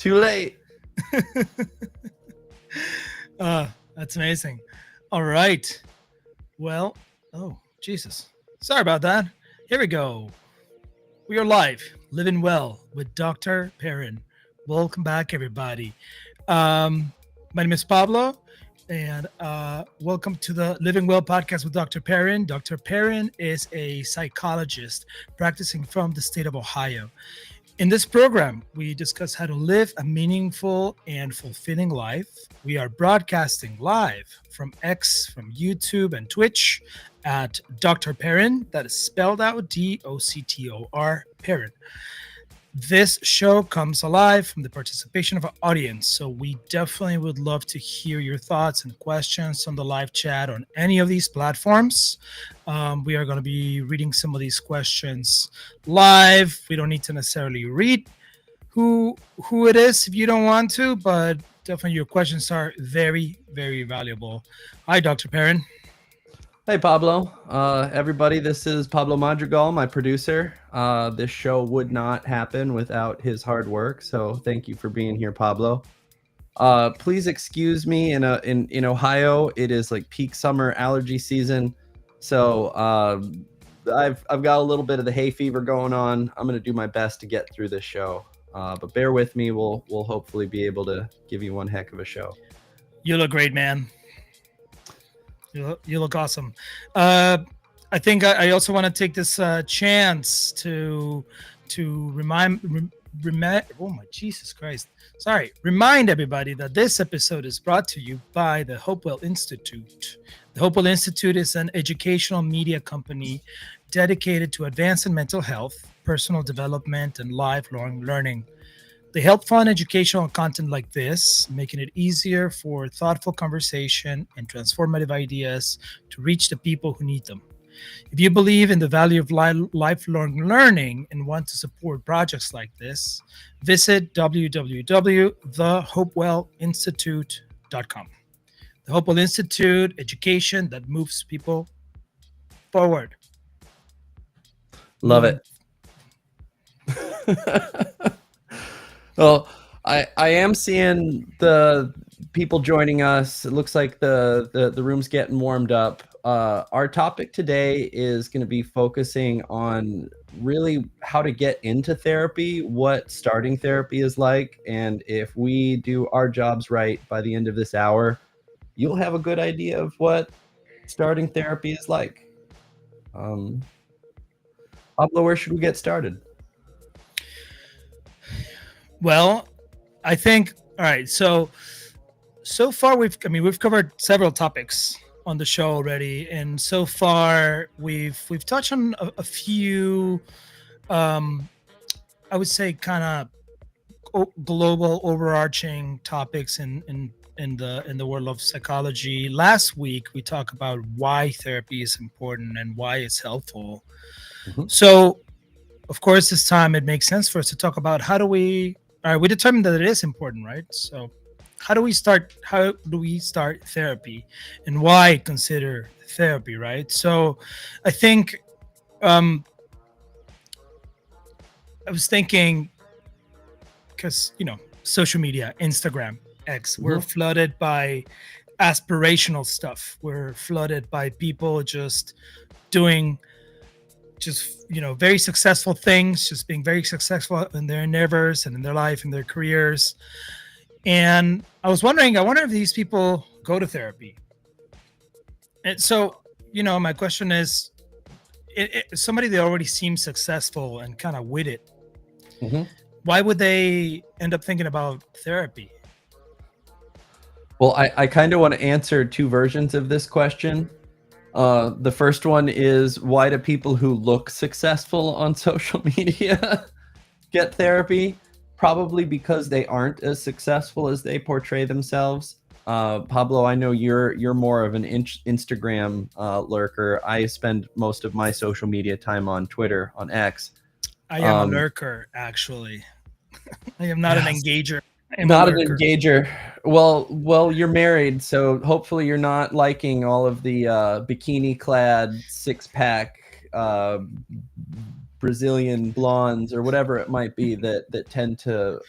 Too late. That's amazing. All right. Well, oh, Jesus. Sorry about that. Here we go. We are live, living well with Dr. Perrin. Welcome back, everybody. Um, my name is Pablo, and welcome to the Living Well podcast with Dr. Perrin. Dr. Perrin is a psychologist practicing from the state of Ohio. In this program, we discuss how to live a meaningful and fulfilling life. We are broadcasting live from X, from YouTube, and Twitch at Dr. Perrin. That is spelled out DOCTOR Perrin. This show comes alive from the participation of our audience. So we definitely would love to hear your thoughts and questions on the live chat on any of these platforms. We are going to be reading some of these questions live. We don't need to necessarily read who it is if you don't want to, but definitely your questions are very, very valuable. Hi, Dr. Perrin. Hey, Pablo. Everybody, this is Pablo Madrigal, my producer. This show would not happen without his hard work, so thank you for being here, Pablo. Please excuse me. In Ohio, it is like peak summer allergy season, so I've got a little bit of the hay fever going on. I'm gonna do my best to get through this show, but bear with me. We'll hopefully be able to give you one heck of a show. You look great, man. You look awesome. I think I also want to take this chance to remind. Oh my Jesus Christ! Sorry. Remind everybody that this episode is brought to you by the Hopewell Institute. The Hopewell Institute is an educational media company dedicated to advancing mental health, personal development, and lifelong learning. They help fund educational content like this, making it easier for thoughtful conversation and transformative ideas to reach the people who need them. If you believe in the value of lifelong learning and want to support projects like this, visit www.thehopewellinstitute.com. The Hopewell Institute, education that moves people forward. Love it. Well, I am seeing the people joining us. It looks like the room's getting warmed up. Our topic today is going to be focusing on really how to get into therapy, what starting therapy is like, and if we do our jobs right by the end of this hour, you'll have a good idea of what starting therapy is like. Pablo, where should we get started? Well, I think all right. So far we've covered several topics on the show already, and so far we've touched on a few. I would say kind of global overarching topics in the world of psychology. Last week we talked about why therapy is important and why it's helpful. Mm-hmm. So, of course, this time it makes sense for us to talk about how do we. All right, we determined that it is important, right? So, how do we start therapy, and why consider therapy, right? So, I think I was thinking because social media, Instagram, X, we're flooded by aspirational stuff. We're flooded by people just doing very successful things, just being very successful in their endeavors and in their life and their careers. And I wonder if these people go to therapy. And so, my question is, somebody that already seems successful and kind of with it, why would they end up thinking about therapy? Well, I kind of want to answer two versions of this question. The first one is, why do people who look successful on social media get therapy? Probably because they aren't as successful as they portray themselves. Pablo, I know you're more of an Instagram lurker. I spend most of my social media time on Twitter, on X. I am a lurker, actually. I am not an engager. Not an engager. Well, you're married, so hopefully you're not liking all of the bikini-clad, six-pack Brazilian blondes or whatever it might be that tend to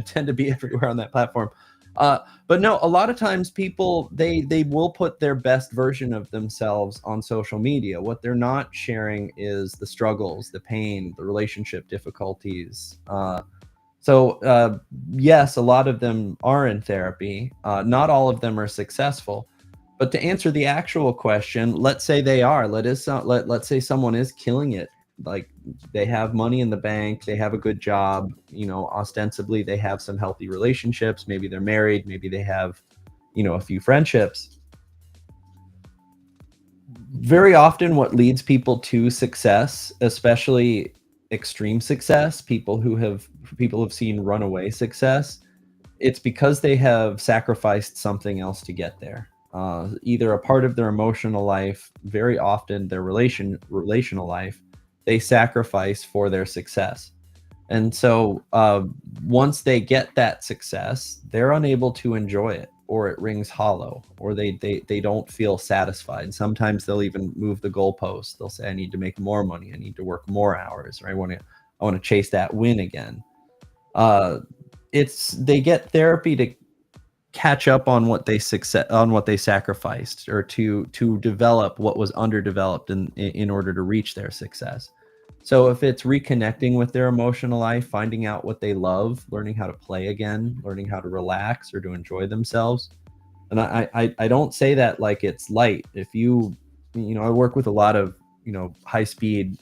tend to be everywhere on that platform. But no, a lot of times people they will put their best version of themselves on social media. What they're not sharing is the struggles, the pain, the relationship difficulties. Yes, a lot of them are in therapy. Not all of them are successful. But to answer the actual question, let's say they are. Let's say someone is killing it. Like they have money in the bank, they have a good job, ostensibly they have some healthy relationships, maybe they're married, maybe they have, a few friendships. Very often what leads people to success, especially extreme success, people who have seen runaway success, it's because they have sacrificed something else to get there. Either a part of their emotional life, very often their relational life, they sacrifice for their success. And so once they get that success, they're unable to enjoy it, or it rings hollow, or they don't feel satisfied. Sometimes they'll even move the goalpost. They'll say, I need to make more money. I need to work more hours, or I want to chase that win again. They get therapy to catch up on what they sacrificed, or to develop what was underdeveloped in order to reach their success. So if it's reconnecting with their emotional life, finding out what they love, learning how to play again, learning how to relax or to enjoy themselves. And I don't say that like it's light. If I work with a lot of, high speed,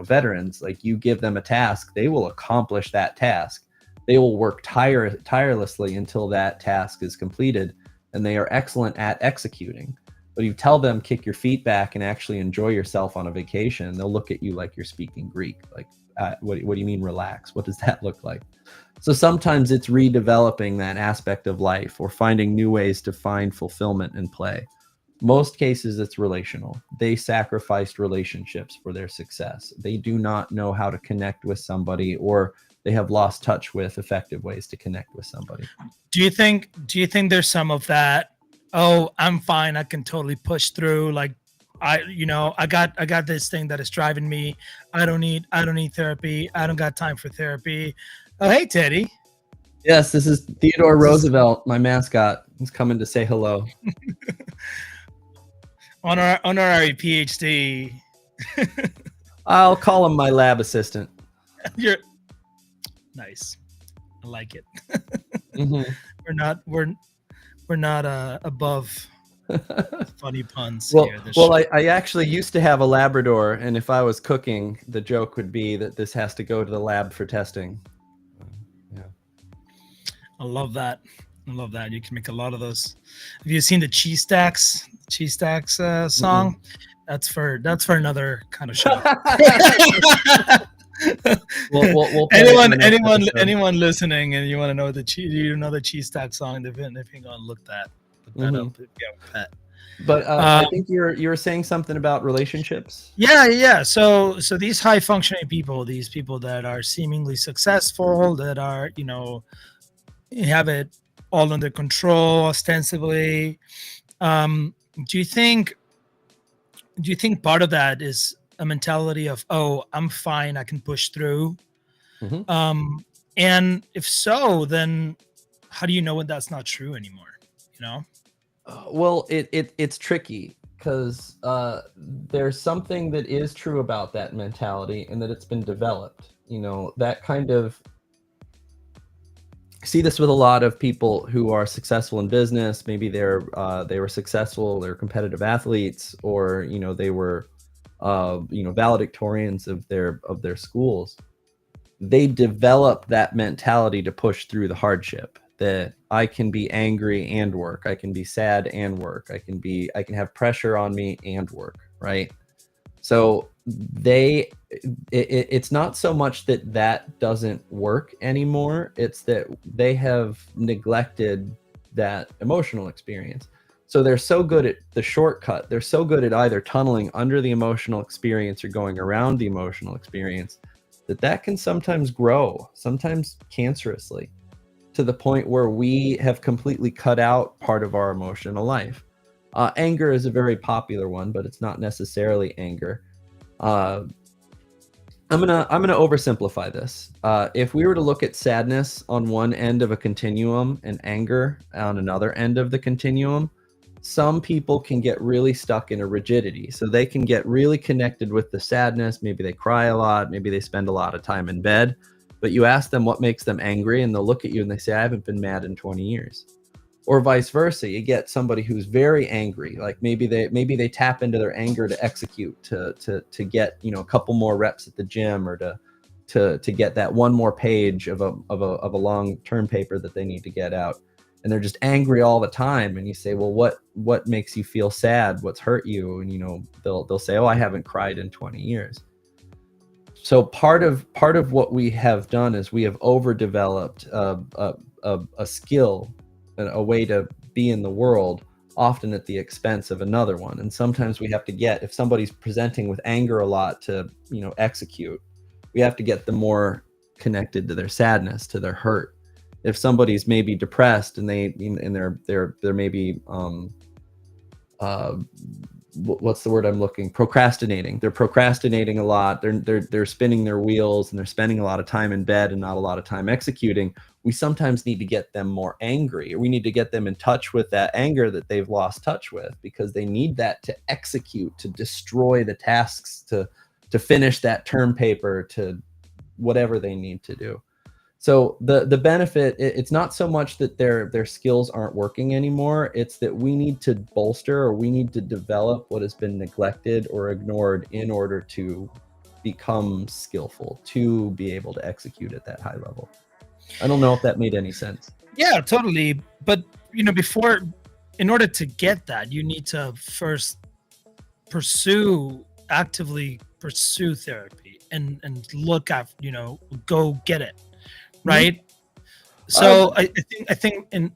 veterans. Like, you give them a task, they will accomplish that task. They will work tirelessly until that task is completed, and they are excellent at executing. But you tell them, kick your feet back and actually enjoy yourself on a vacation, they'll look at you like you're speaking Greek. Like, what do you mean relax? What does that look like? So sometimes it's redeveloping that aspect of life, or finding new ways to find fulfillment and play. Most cases it's relational. They sacrificed relationships for their success. They do not know how to connect with somebody, or they have lost touch with effective ways to connect with somebody. Do you think there's some of that? Oh, I'm fine, I can totally push through. Like, I got this thing that is driving me. I don't need therapy. I don't got time for therapy. Oh, hey, Teddy. Yes, this is Theodore Roosevelt, my mascot. He's coming to say hello. Honorary PhD. I'll call him my lab assistant. You're nice. I like it. Mm-hmm. We're not above funny puns well, here. I actually used to have a Labrador, and if I was cooking, the joke would be that this has to go to the lab for testing. Yeah. I love that. You can make a lot of those. Have you seen the Cheese Stacks song? Mm-hmm. That's for another kind of show. we'll anyone listening, and you want to know the Cheese Stack song, if you go and look that up. Pet. But I think you were saying something about relationships. Yeah. So these high functioning people, these people that are seemingly successful, that are have it all under control ostensibly. Do you think part of that is a mentality of, oh, I'm fine, I can push through? Mm-hmm. And if so, then how do you know when that's not true anymore? Well, it's tricky, because there's something that is true about that mentality, and that it's been developed. That kind of, I see this with a lot of people who are successful in business. Maybe they were successful, they're competitive athletes, or they were valedictorians of their schools. They develop that mentality to push through the hardship, that I can be angry and work, I can be sad and work, I can have pressure on me and work, right? So it's not so much that doesn't work anymore, it's that they have neglected that emotional experience. So they're so good at the shortcut. They're so good at either tunneling under the emotional experience or going around the emotional experience, that can sometimes grow, sometimes cancerously, to the point where we have completely cut out part of our emotional life. Anger is a very popular one, but it's not necessarily anger. I'm gonna oversimplify this. If we were to look at sadness on one end of a continuum and anger on another end of the continuum, some people can get really stuck in a rigidity. So they can get really connected with the sadness. Maybe they cry a lot. Maybe they spend a lot of time in bed. But you ask them what makes them angry, and they'll look at you and they say, "I haven't been mad in 20 years." Or vice versa, you get somebody who's very angry, like maybe they tap into their anger to execute, to get, a couple more reps at the gym, or to get that one more page of a long term paper that they need to get out, and they're just angry all the time. And you say, well, what makes you feel sad? What's hurt you? And they'll say, oh, I haven't cried in 20 years. So part of what we have done is we have overdeveloped a skill, a way to be in the world, often at the expense of another one. And sometimes we have to get, if somebody's presenting with anger a lot to execute, we have to get them more connected to their sadness, to their hurt. If somebody's maybe depressed and they're maybe what's the word I'm looking? Procrastinating. They're procrastinating a lot. They're spinning their wheels, and they're spending a lot of time in bed and not a lot of time executing. We sometimes need to get them more angry, or we need to get them in touch with that anger that they've lost touch with, because they need that to execute, to destroy the tasks, to finish that term paper, to whatever they need to do. So the benefit, it's not so much that their skills aren't working anymore. It's that we need to bolster, or we need to develop what has been neglected or ignored in order to become skillful, to be able to execute at that high level. I don't know if that made any sense. Yeah, totally. But in order to get that, you need to first actively pursue therapy and look at, go get it. Right. So I think and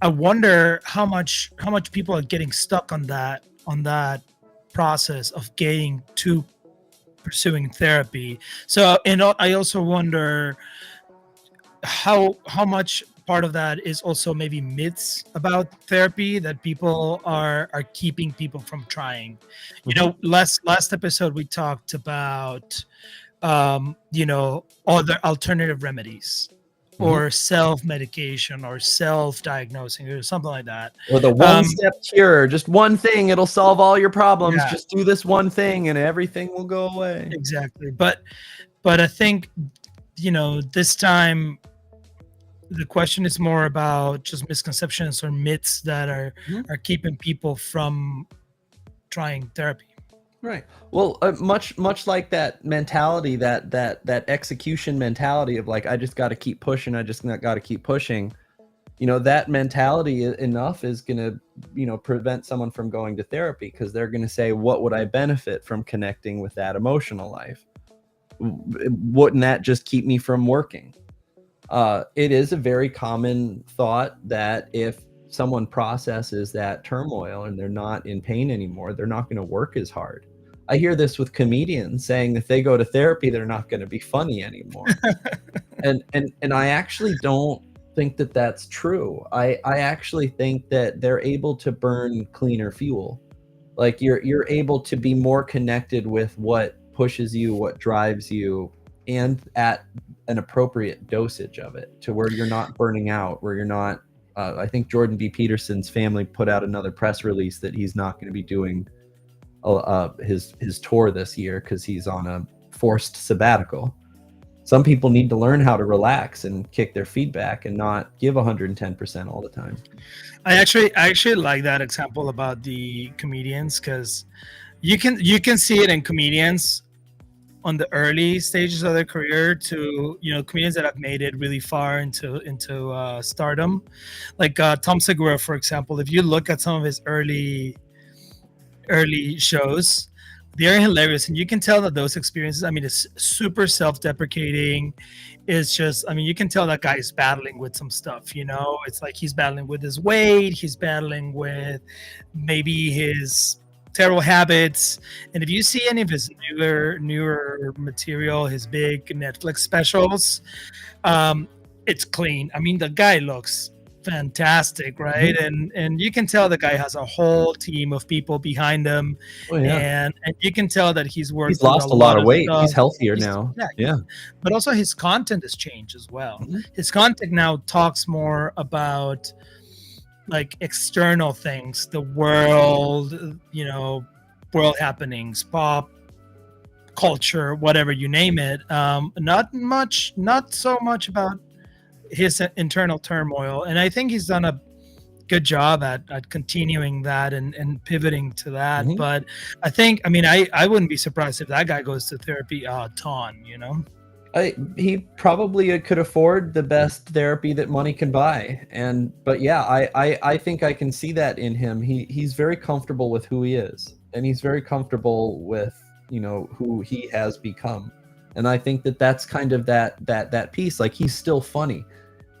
I wonder how much people are getting stuck on that process of getting to pursuing therapy. So, and I also wonder how much part of that is also maybe myths about therapy that people are keeping people from trying. Last episode we talked about other alternative remedies, or self-medication, or self-diagnosing, or something like that. Or the one-step cure, just one thing, it'll solve all your problems. Yeah. Just do this one thing and everything will go away. Exactly. But I think, this time the question is more about just misconceptions or myths that are keeping people from trying therapy. Right. Well, much like that mentality, that execution mentality of like, I just got to keep pushing. I just got to keep pushing. That mentality enough is going to, prevent someone from going to therapy, because they're going to say, what would I benefit from connecting with that emotional life? Wouldn't that just keep me from working? It is a very common thought that if someone processes that turmoil and they're not in pain anymore, they're not going to work as hard. I hear this with comedians saying if they go to therapy, they're not going to be funny anymore. and I actually don't think that that's true. I actually think that they're able to burn cleaner fuel. Like you're able to be more connected with what pushes you, what drives you, and at an appropriate dosage of it, to where you're not burning out, where you're not I think Jordan B. Peterson's family put out another press release that he's not going to be doing his tour this year because he's on a forced sabbatical. Some people need to learn how to relax and kick their feet back and not give 110% all the time. I actually like that example about the comedians, because you can see it in comedians on the early stages of their career to comedians that have made it really far into stardom, like Tom Segura, for example. If you look at some of his early shows, they're hilarious, and you can tell that those experiences, it's super self-deprecating. It's just, you can tell that guy is battling with some stuff. It's like he's battling with his weight, he's battling with maybe his terrible habits. And if you see any of his newer material, his big Netflix specials, it's clean. The guy looks fantastic, right? And you can tell the guy has a whole team of people behind him, Oh yeah. and you can tell that he's worked He's through lost a a lot lot of of weight. stuff. He's healthier He's, now. yeah, Yeah. but also his content has changed as well. Mhm. His content now talks more about like external things, the world, world happenings, pop culture, whatever you name it. Not so much about his internal turmoil. And I think he's done a good job at continuing that and pivoting to that. Mhm. But I wouldn't be surprised if that guy goes to therapy a ton. He probably could afford the best therapy that money can buy, but yeah, I think I can see that in him. He's very comfortable with who he is, and he's very comfortable with who he has become, and I think that that's kind of that piece. Like, he's still funny.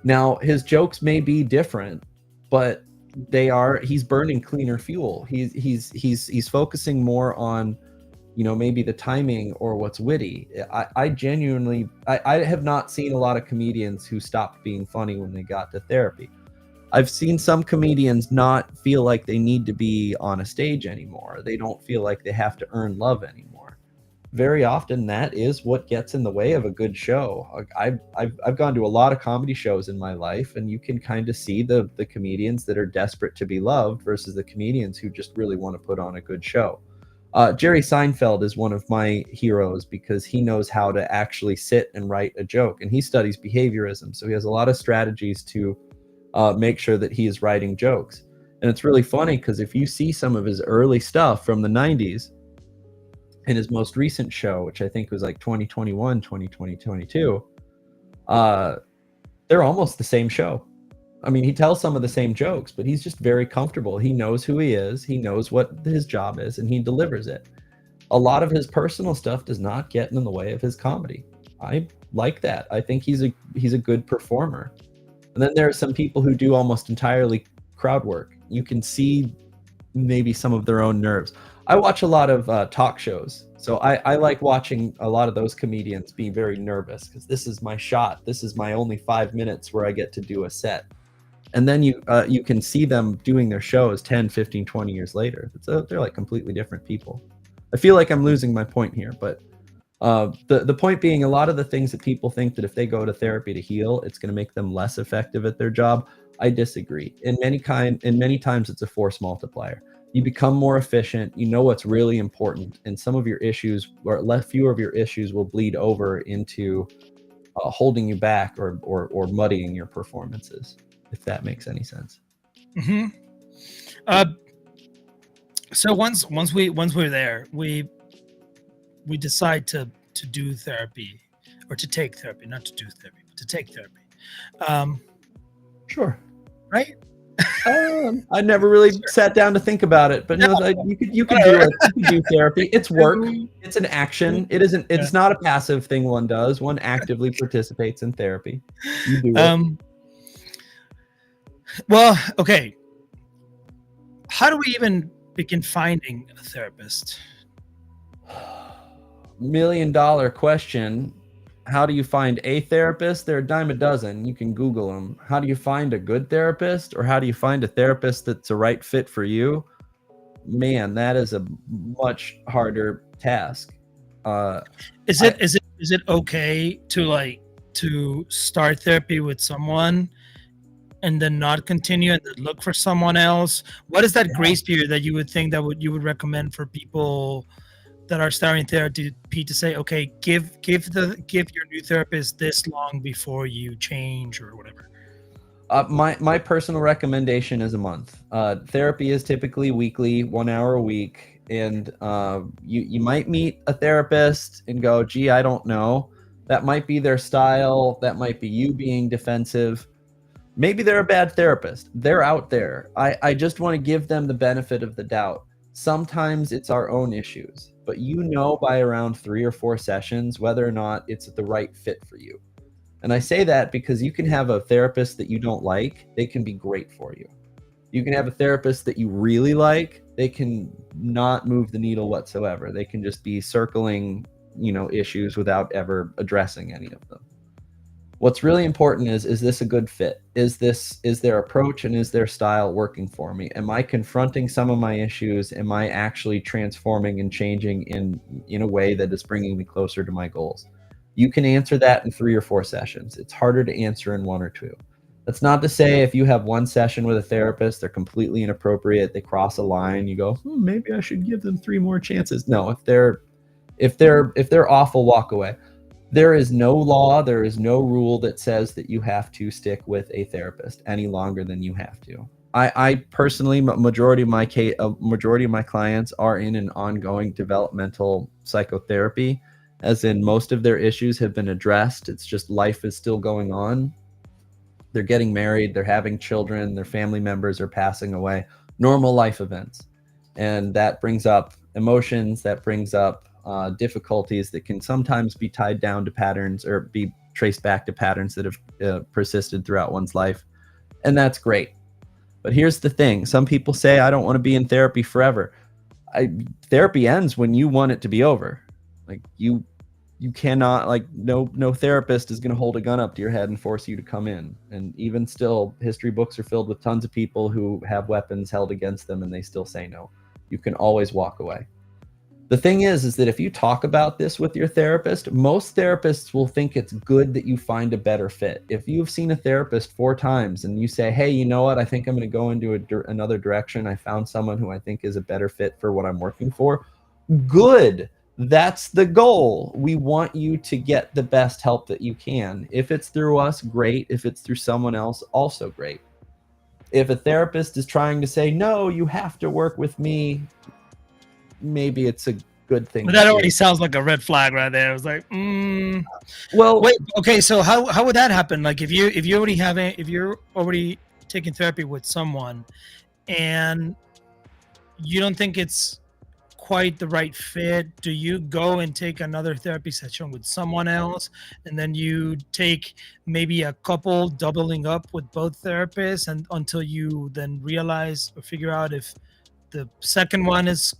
Now his jokes may be different, but he's burning cleaner fuel. He's focusing more on maybe the timing or what's witty. I genuinely, I have not seen a lot of comedians who stopped being funny when they got to therapy. I've seen some comedians not feel like they need to be on a stage anymore. They don't feel like they have to earn love anymore. Very often that is what gets in the way of a good show. I've gone to a lot of comedy shows in my life, and you can kind of see the comedians that are desperate to be loved versus the comedians who just really want to put on a good show. Jerry Seinfeld is one of my heroes because he knows how to actually sit and write a joke, and he studies behaviorism, so he has a lot of strategies to make sure that he is writing jokes. And it's really funny because if you see some of his early stuff from the 90s and his most recent show, which I think was like 2021, 2022, they're almost the same show. I mean, he tells some of the same jokes, but he's just very comfortable. He knows who he is. He knows what his job is, and he delivers it. A lot of his personal stuff does not get in the way of his comedy. I like that. I think he's a good performer. And then there are some people who do almost entirely crowd work. You can see maybe some of their own nerves. I watch a lot of talk shows, so I like watching a lot of those comedians be very nervous because this is my shot. This is my only 5 minutes where I get to do a set. And then you can see them doing their shows 10, 15, 20 years later. They're like completely different people. I feel like I'm losing my point here, but the point being, a lot of the things that people think that if they go to therapy to heal, it's going to make them less effective at their job. I disagree. In many times, it's a force multiplier. You become more efficient. You know what's really important, and some of your issues, or fewer of your issues, will bleed over into holding you back or muddying your performances, if that makes any sense. Mm-hmm. So once we're there, we decide to do therapy, or to take therapy, not to do therapy, but to take therapy. Sure. Right? I never really sat down to think about it, but no, you could do it. You could do therapy. It's work. It's an action. It isn't. It's not a passive thing one does. One actively participates in therapy. You do it. Well, okay. How do we even begin finding a therapist? $1 million question. How do you find a therapist? They're a dime a dozen. You can Google them. How do you find a good therapist, or how do you find a therapist that's a right fit for you? Man, that is a much harder task. Is it okay to start therapy with someone and then not continue and then look for someone else? What is that grace period that you would think you would recommend for people that are starting therapy to say, okay, give your new therapist this long before you change or whatever? My personal recommendation is a month. Therapy is typically weekly, 1 hour a week, and you might meet a therapist and go, gee, I don't know. That might be their style. That might be you being defensive. Maybe they're a bad therapist. They're out there. I just want to give them the benefit of the doubt. Sometimes it's our own issues, but by around 3 or 4 sessions whether or not it's the right fit for you. And I say that because you can have a therapist that you don't like. They can be great for you. You can have a therapist that you really like. They can not move the needle whatsoever. They can just be circling, issues without ever addressing any of them. What's really important is this a good fit? Is their approach and is their style working for me? Am I confronting some of my issues? Am I actually transforming and changing in a way that is bringing me closer to my goals? You can answer that in 3 or 4 sessions. It's harder to answer in 1 or 2. That's not to say if you have one session with a therapist, they're completely inappropriate, they cross a line, you go, maybe I should give them 3 more chances. No, if they're awful, walk away. There is no law, there is no rule that says that you have to stick with a therapist any longer than you have to. I personally, majority of my clients are in an ongoing developmental psychotherapy, as in most of their issues have been addressed. It's just life is still going on. They're getting married, they're having children, their family members are passing away, normal life events. And that brings up emotions, that brings up difficulties that can sometimes be tied down to patterns or be traced back to patterns that have persisted throughout one's life. And that's great. But here's the thing. Some people say, I don't want to be in therapy forever. Therapy ends when you want it to be over. Like you cannot, like no therapist is going to hold a gun up to your head and force you to come in. And even still, history books are filled with tons of people who have weapons held against them and they still say no. You can always walk away. The thing is that if you talk about this with your therapist, most therapists will think it's good that you find a better fit. If you've seen a therapist 4 times and you say, hey, you know what, I think I'm going to go into another direction. I found someone who I think is a better fit for what I'm working for. Good. That's the goal. We want you to get the best help that you can. If it's through us, great. If it's through someone else, also great. If a therapist is trying to say, no, you have to work with me, maybe it's a good thing. But that already sounds like a red flag right there. It was like, well, wait, okay. So how would that happen? Like if you're already taking therapy with someone and you don't think it's quite the right fit, do you go and take another therapy session with someone else and then you take maybe a couple doubling up with both therapists and until you then realize or figure out if the second one is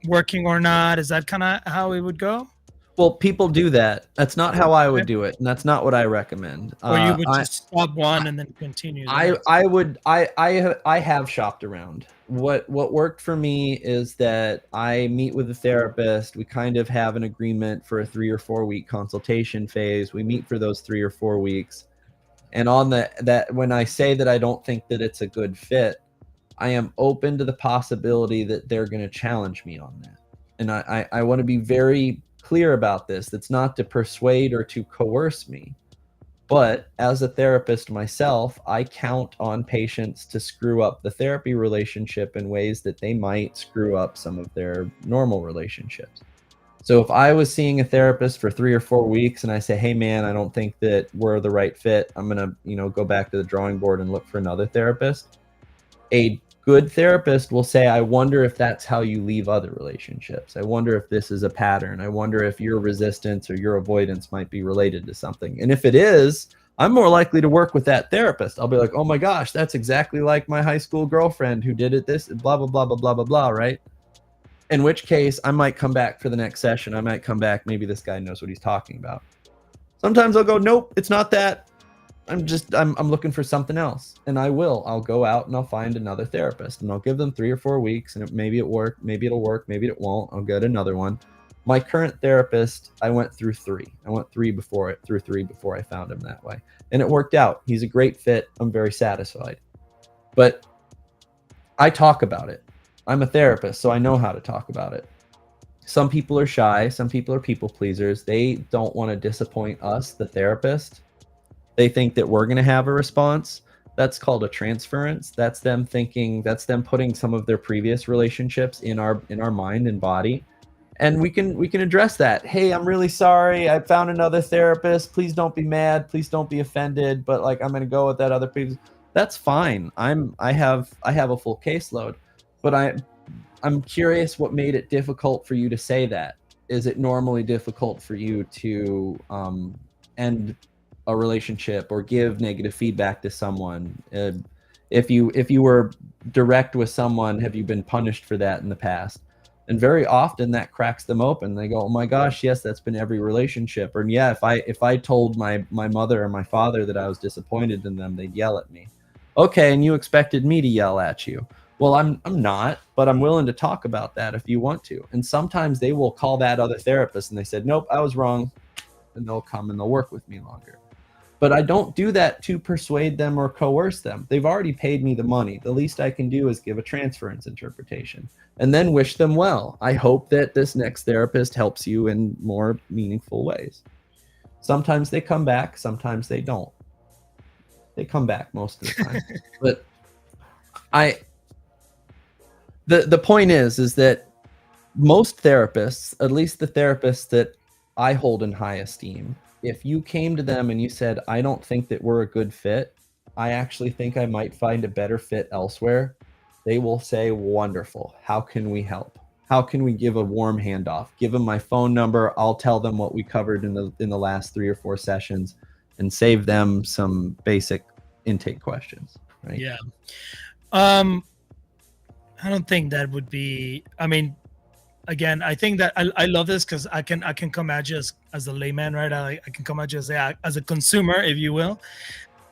working or not? Is that kind of how it would go? Well, people do that. That's not how I would do it, and that's not what I recommend. Or you would just stop one and then continue. I have shopped around. What worked for me is that I meet with a therapist. We kind of have an agreement for a 3 or 4 week consultation phase. We meet for those 3 or 4 weeks, and on that when I say that I don't think that it's a good fit, I am open to the possibility that they're going to challenge me on that. And I want to be very clear about this. That's not to persuade or to coerce me. But as a therapist myself, I count on patients to screw up the therapy relationship in ways that they might screw up some of their normal relationships. So if I was seeing a therapist for 3 or 4 weeks and I say, hey man, I don't think that we're the right fit, I'm going to, go back to the drawing board and look for another therapist. A good therapist will say, I wonder if that's how you leave other relationships. I wonder if this is a pattern. I wonder if your resistance or your avoidance might be related to something. And if it is, I'm more likely to work with that therapist. I'll be like, oh my gosh, that's exactly like my high school girlfriend who did it this, blah, blah, blah, blah, blah, blah, blah, right? In which case, I might come back for the next session. I might come back, maybe this guy knows what he's talking about. Sometimes I'll go, nope, it's not that. I'm looking for something else, and I'll go out and I'll find another therapist and I'll give them 3 or 4 weeks, and maybe it'll work, maybe it won't. I'll get another one. My current therapist, I went through 3. I went through 3 before I found him that way, and it worked out. He's a great fit. I'm very satisfied, but I talk about it. I'm a therapist, so I know how to talk about it. Some people are shy. Some people are people pleasers. They don't want to disappoint us, the therapist. They think that we're going to have a response. That's called a transference. That's them putting some of their previous relationships in our mind and body. And we can address that. Hey, I'm really sorry. I found another therapist. Please don't be mad. Please don't be offended. But I'm going to go with that other previous. That's fine. I have a full caseload, but I'm curious what made it difficult for you to say that. Is it normally difficult for you to end a relationship or give negative feedback to someone? If you were direct with someone, have you been punished for that in the past? And very often that cracks them open. They go, oh my gosh, yes, that's been every relationship. Or yeah, if I told my mother or my father that I was disappointed in them, they'd yell at me. Okay, and you expected me to yell at you. Well, I'm not, but I'm willing to talk about that if you want to. And sometimes they will call that other therapist and they said, nope, I was wrong. And they'll come and they'll work with me longer. But I don't do that to persuade them or coerce them. They've already paid me the money. The least I can do is give a transference interpretation and then wish them well. I hope that this next therapist helps you in more meaningful ways. Sometimes they come back, sometimes they don't. They come back most of the time. But the point is that most therapists, at least the therapists that I hold in high esteem, if you came to them and you said, I don't think that we're a good fit, I actually think I might find a better fit elsewhere, they will say, wonderful. How can we help? How can we give a warm handoff? Give them my phone number. I'll tell them what we covered in the last 3 or 4 sessions and save them some basic intake questions. Right? Yeah. I don't think that would be, I mean, again, I think that I love this because I can come at you as a layman, right? I can come at you as a consumer, if you will.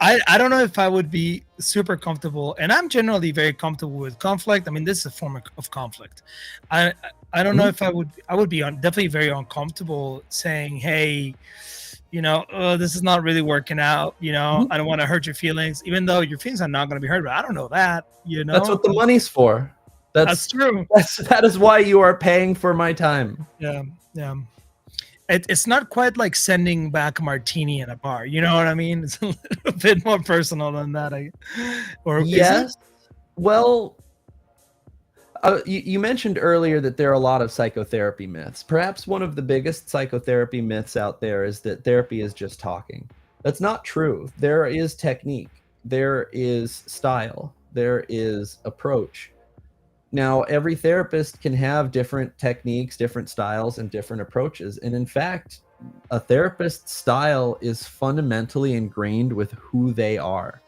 I don't know if I would be super comfortable, and I'm generally very comfortable with conflict. I mean, this is a form of conflict. I don't know if I would be definitely very uncomfortable saying, hey, you know, this is not really working out. You know, I don't want to hurt your feelings, even though your feelings are not going to be hurt. But I don't know that. You know, that's what the money's for. That's true. That is why you are paying for my time. Yeah. It's not quite like sending back a martini in a bar. You know what I mean? It's a little bit more personal than that. Yes. Well, you mentioned earlier that there are a lot of psychotherapy myths. Perhaps one of the biggest psychotherapy myths out there is that therapy is just talking. That's not true. There is technique. There is style. There is approach. Now, every therapist can have different techniques, different styles, and different approaches. And in fact, a therapist's style is fundamentally ingrained with who they are.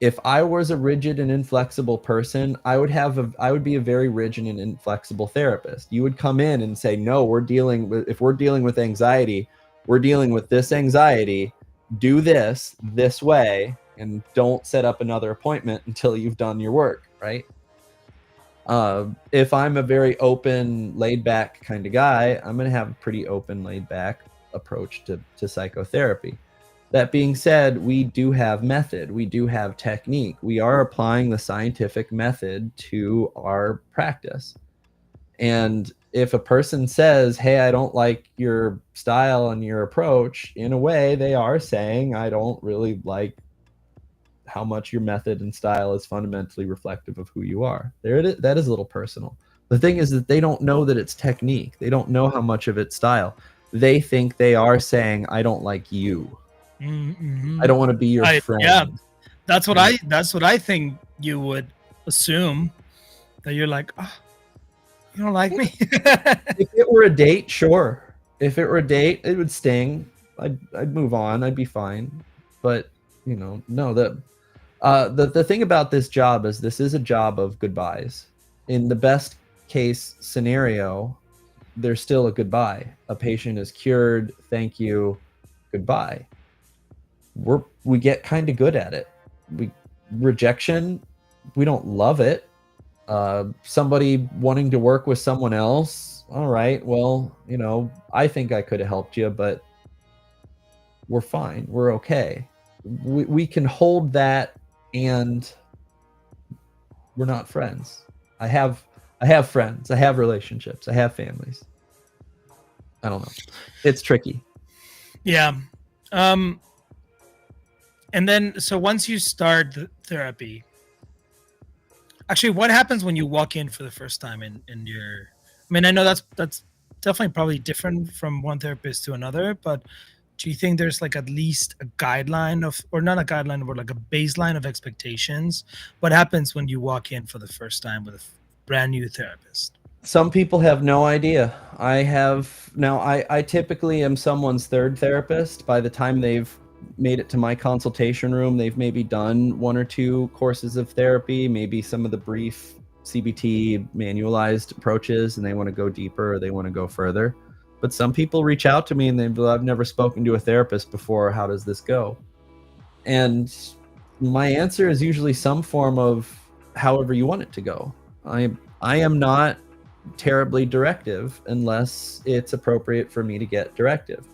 If I was a rigid and inflexible person, I would be a very rigid and inflexible therapist. You would come in and say, no, if we're dealing with anxiety, we're dealing with this anxiety, do this way, and don't set up another appointment until you've done your work, right? If I'm a very open, laid back kind of guy, I'm going to have a pretty open, laid back approach to psychotherapy. That being said, we do have method. We do have technique. We are applying the scientific method to our practice. And if a person says, hey, I don't like your style and your approach, in a way, they are saying, I don't really like how much your method and style is fundamentally reflective of who you are. That is a little personal. The thing is that they don't know that it's technique. They don't know how much of it's style. They think they are saying, I don't like you. I don't want to be your friend. Yeah, that's what I think you would assume, that you're like, oh, you don't like me. If it were a date, sure. If it were a date, it would sting. I'd move on. I'd be fine. But you know, no, the thing about this job is this is a job of goodbyes. In the best case scenario, there's still a goodbye. A patient is cured. Thank you. Goodbye. We get kind of good at it. Rejection, we don't love it. Somebody wanting to work with someone else. All right. Well, you know, I think I could have helped you, but we're fine. We're okay. We can hold that, and we're not friends. I have friends. I have relationships. I have families. I don't know. It's tricky. Yeah. And then, so once you start the therapy, actually, what happens when you walk in for the first time in your, I mean, I know that's definitely probably different from one therapist to another, but do you think there's like at least a guideline of, or not a guideline, but like a baseline of expectations? What happens when you walk in for the first time with a brand new therapist? Some people have no idea. I typically am someone's third therapist. By the time they've made it to my consultation room, they've maybe done 1 or 2 courses of therapy, maybe some of the brief CBT manualized approaches and they want to go deeper or they want to go further. But some people reach out to me and they've I've never spoken to a therapist before. How does this go? And my answer is usually some form of however you want it to go. I am not terribly directive unless it's appropriate for me to get directive.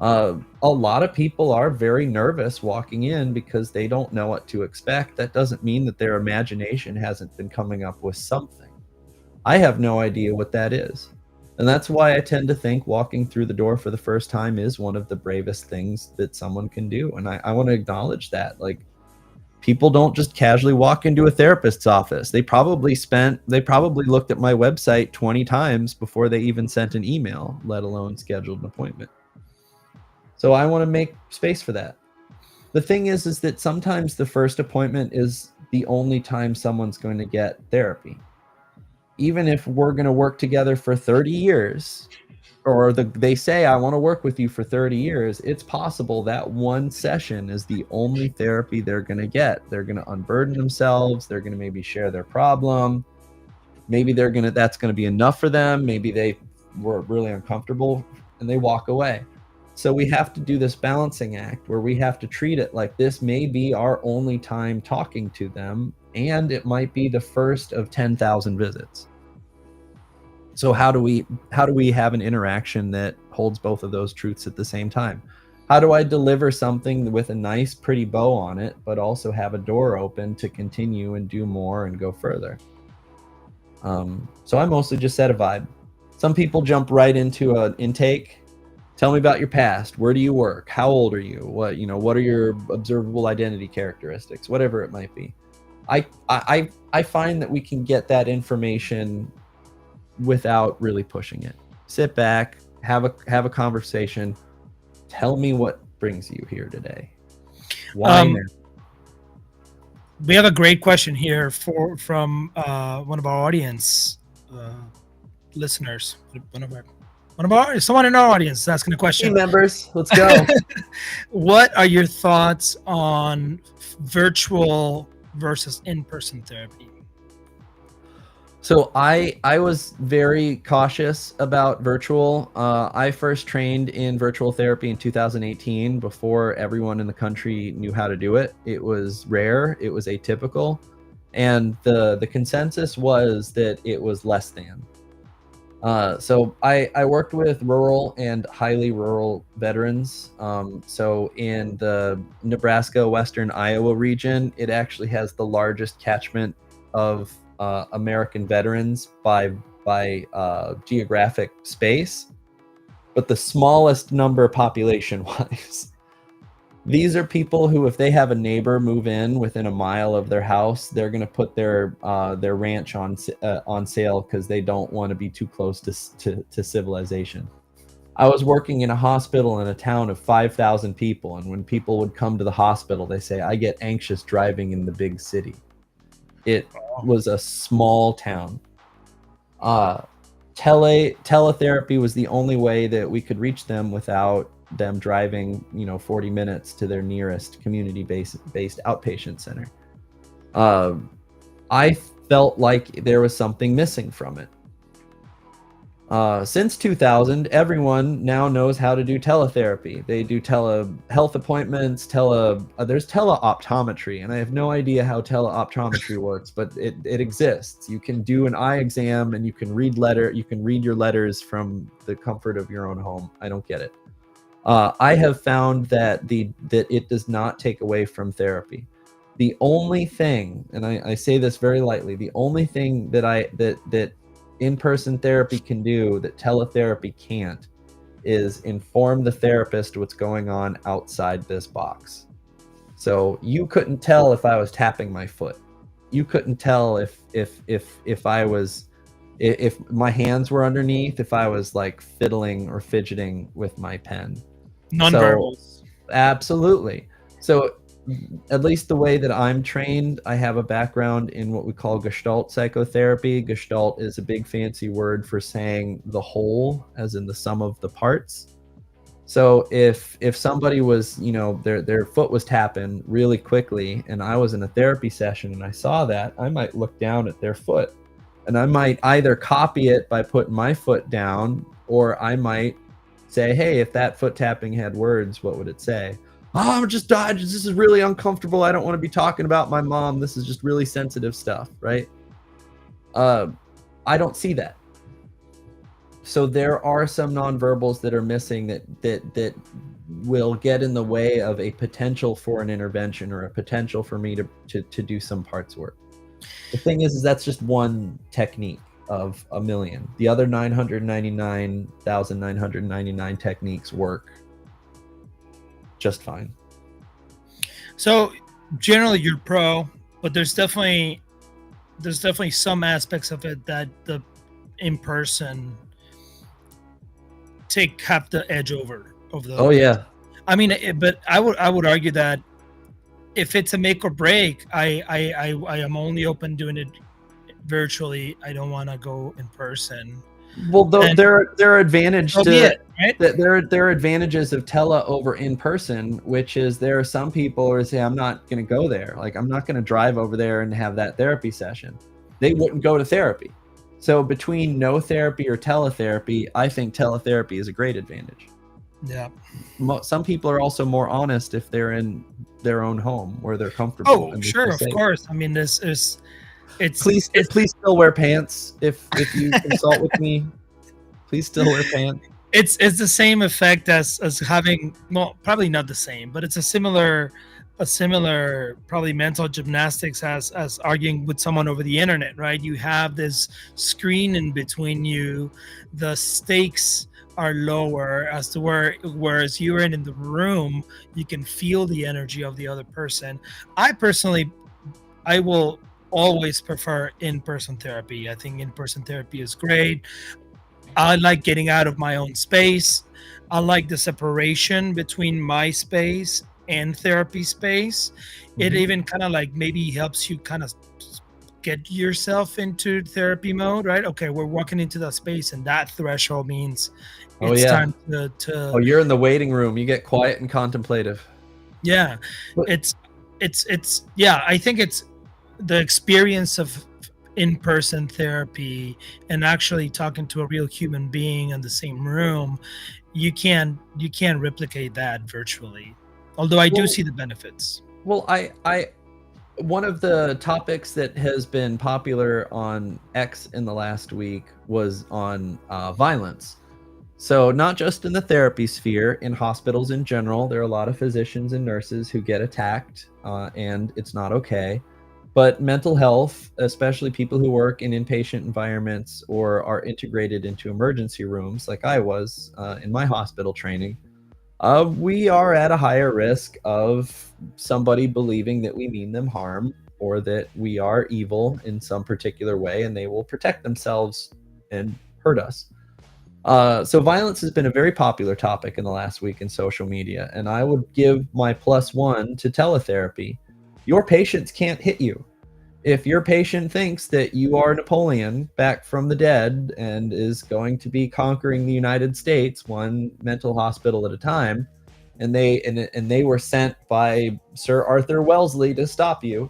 A lot of people are very nervous walking in because they don't know what to expect. That doesn't mean that their imagination hasn't been coming up with something. I have no idea what that is. And that's why I tend to think walking through the door for the first time is one of the bravest things that someone can do. And I want to acknowledge that. Like, people don't just casually walk into a therapist's office. They probably looked at my website 20 times before they even sent an email, let alone scheduled an appointment. So I want to make space for that. The thing is that sometimes the first appointment is the only time someone's going to get therapy. Even if we're going to work together for 30 years, or they say, I want to work with you for 30 years, it's possible that one session is the only therapy they're going to get. They're going to unburden themselves. They're going to maybe share their problem. Maybe that's going to be enough for them. Maybe they were really uncomfortable and they walk away. So we have to do this balancing act where we have to treat it like this may be our only time talking to them, and it might be the first of 10,000 visits. So how do we have an interaction that holds both of those truths at the same time? How do I deliver something with a nice, pretty bow on it, but also have a door open to continue and do more and go further? So I mostly just set a vibe. Some people jump right into an intake. Tell me about your past. Where do you work? How old are you? What are your observable identity characteristics? Whatever it might be. I find that we can get that information without really pushing it. Sit back, have a conversation. Tell me what brings you here today. Why now? We have a great question here from one of our audience listeners. Someone in our audience is asking a question. Team members, let's go. What are your thoughts on virtual versus in-person therapy? So I was very cautious about virtual. I first trained in virtual therapy in 2018 before everyone in the country knew how to do it. It was rare, it was atypical, and the consensus was that it was less than. So I worked with rural and highly rural veterans. So in the Nebraska, Western Iowa region, it actually has the largest catchment of American veterans by geographic space, but the smallest number population-wise. These are people who, if they have a neighbor move in within a mile of their house, they're going to put their ranch on sale because they don't want to be too close to civilization. I was working in a hospital in a town of 5,000 people, and when people would come to the hospital, they say, I get anxious driving in the big city. It was a small town. Teletherapy was the only way that we could reach them without them driving 40 minutes to their nearest community-based outpatient center. I felt like there was something missing from it. Since 2000, everyone now knows how to do teletherapy. They do telehealth appointments, there's teleoptometry, and I have no idea how teleoptometry works, but it exists. You can do an eye exam and you can read your letters from the comfort of your own home. I don't get it. I have found that it does not take away from therapy. The only thing, and I say this very lightly, the only thing that in-person therapy can do that teletherapy can't is inform the therapist what's going on outside this box. So you couldn't tell if I was tapping my foot. You couldn't tell if my hands were underneath, if I was like fiddling or fidgeting with my pen. Non-verbals. So, absolutely. So at least the way that I'm trained, I have a background in what we call Gestalt psychotherapy. Gestalt is a big fancy word for saying the whole, as in the sum of the parts. So if somebody was, their foot was tapping really quickly and I was in a therapy session and I saw that, I might look down at their foot and I might either copy it by putting my foot down, or I might say, hey, if that foot tapping had words, what would it say? Oh, this is really uncomfortable. I don't want to be talking about my mom. This is just really sensitive stuff, right? I don't see that. So there are some nonverbals that are missing that will get in the way of a potential for an intervention or a potential for me to do some parts work. The thing is that's just one technique of a million. The other 999,999 techniques work just fine. So generally you're pro, but there's definitely some aspects of it that the in-person have the edge over the. Oh yeah. I mean, but I would argue that if it's a make or break, I am only open doing it virtually. I don't want to go in person. Well, there are advantages right? there are advantages of tele over in person, which is there are some people who say I'm not going to go there. Like I'm not going to drive over there and have that therapy session. They wouldn't go to therapy. So between no therapy or teletherapy, I think teletherapy is a great advantage. Yeah. Some people are also more honest if they're in their own home where they're comfortable. Oh, sure, of course. I mean, it's please still wear pants if you consult with me. Please still wear pants. It's the same effect as having, well, probably not the same, but it's a similar probably mental gymnastics as arguing with someone over the internet, right? You have this screen in between you, the stakes are lower as to whereas you're in the room, you can feel the energy of the other person. I will always prefer in-person therapy. I think in-person therapy is great. I like getting out of my own space. I like the separation between my space and therapy space. It even kind of like maybe helps you kind of get yourself into therapy mode, right? Okay, we're walking into that space and that threshold means it's time to oh, you're in the waiting room. You get quiet and contemplative. Yeah. It's yeah, I think it's the experience of in-person therapy and actually talking to a real human being in the same room. You can't replicate that virtually. Although I do see the benefits. Well, one of the topics that has been popular on X in the last week was on violence. So not just in the therapy sphere, in hospitals in general, there are a lot of physicians and nurses who get attacked, and it's not okay. But mental health, especially people who work in inpatient environments or are integrated into emergency rooms, like I was in my hospital training, we are at a higher risk of somebody believing that we mean them harm or that we are evil in some particular way and they will protect themselves and hurt us. So violence has been a very popular topic in the last week in social media, and I would give my +1 to teletherapy. Your patients can't hit you. If your patient thinks that you are Napoleon back from the dead and is going to be conquering the United States one mental hospital at a time, and they were sent by Sir Arthur Wellesley to stop you,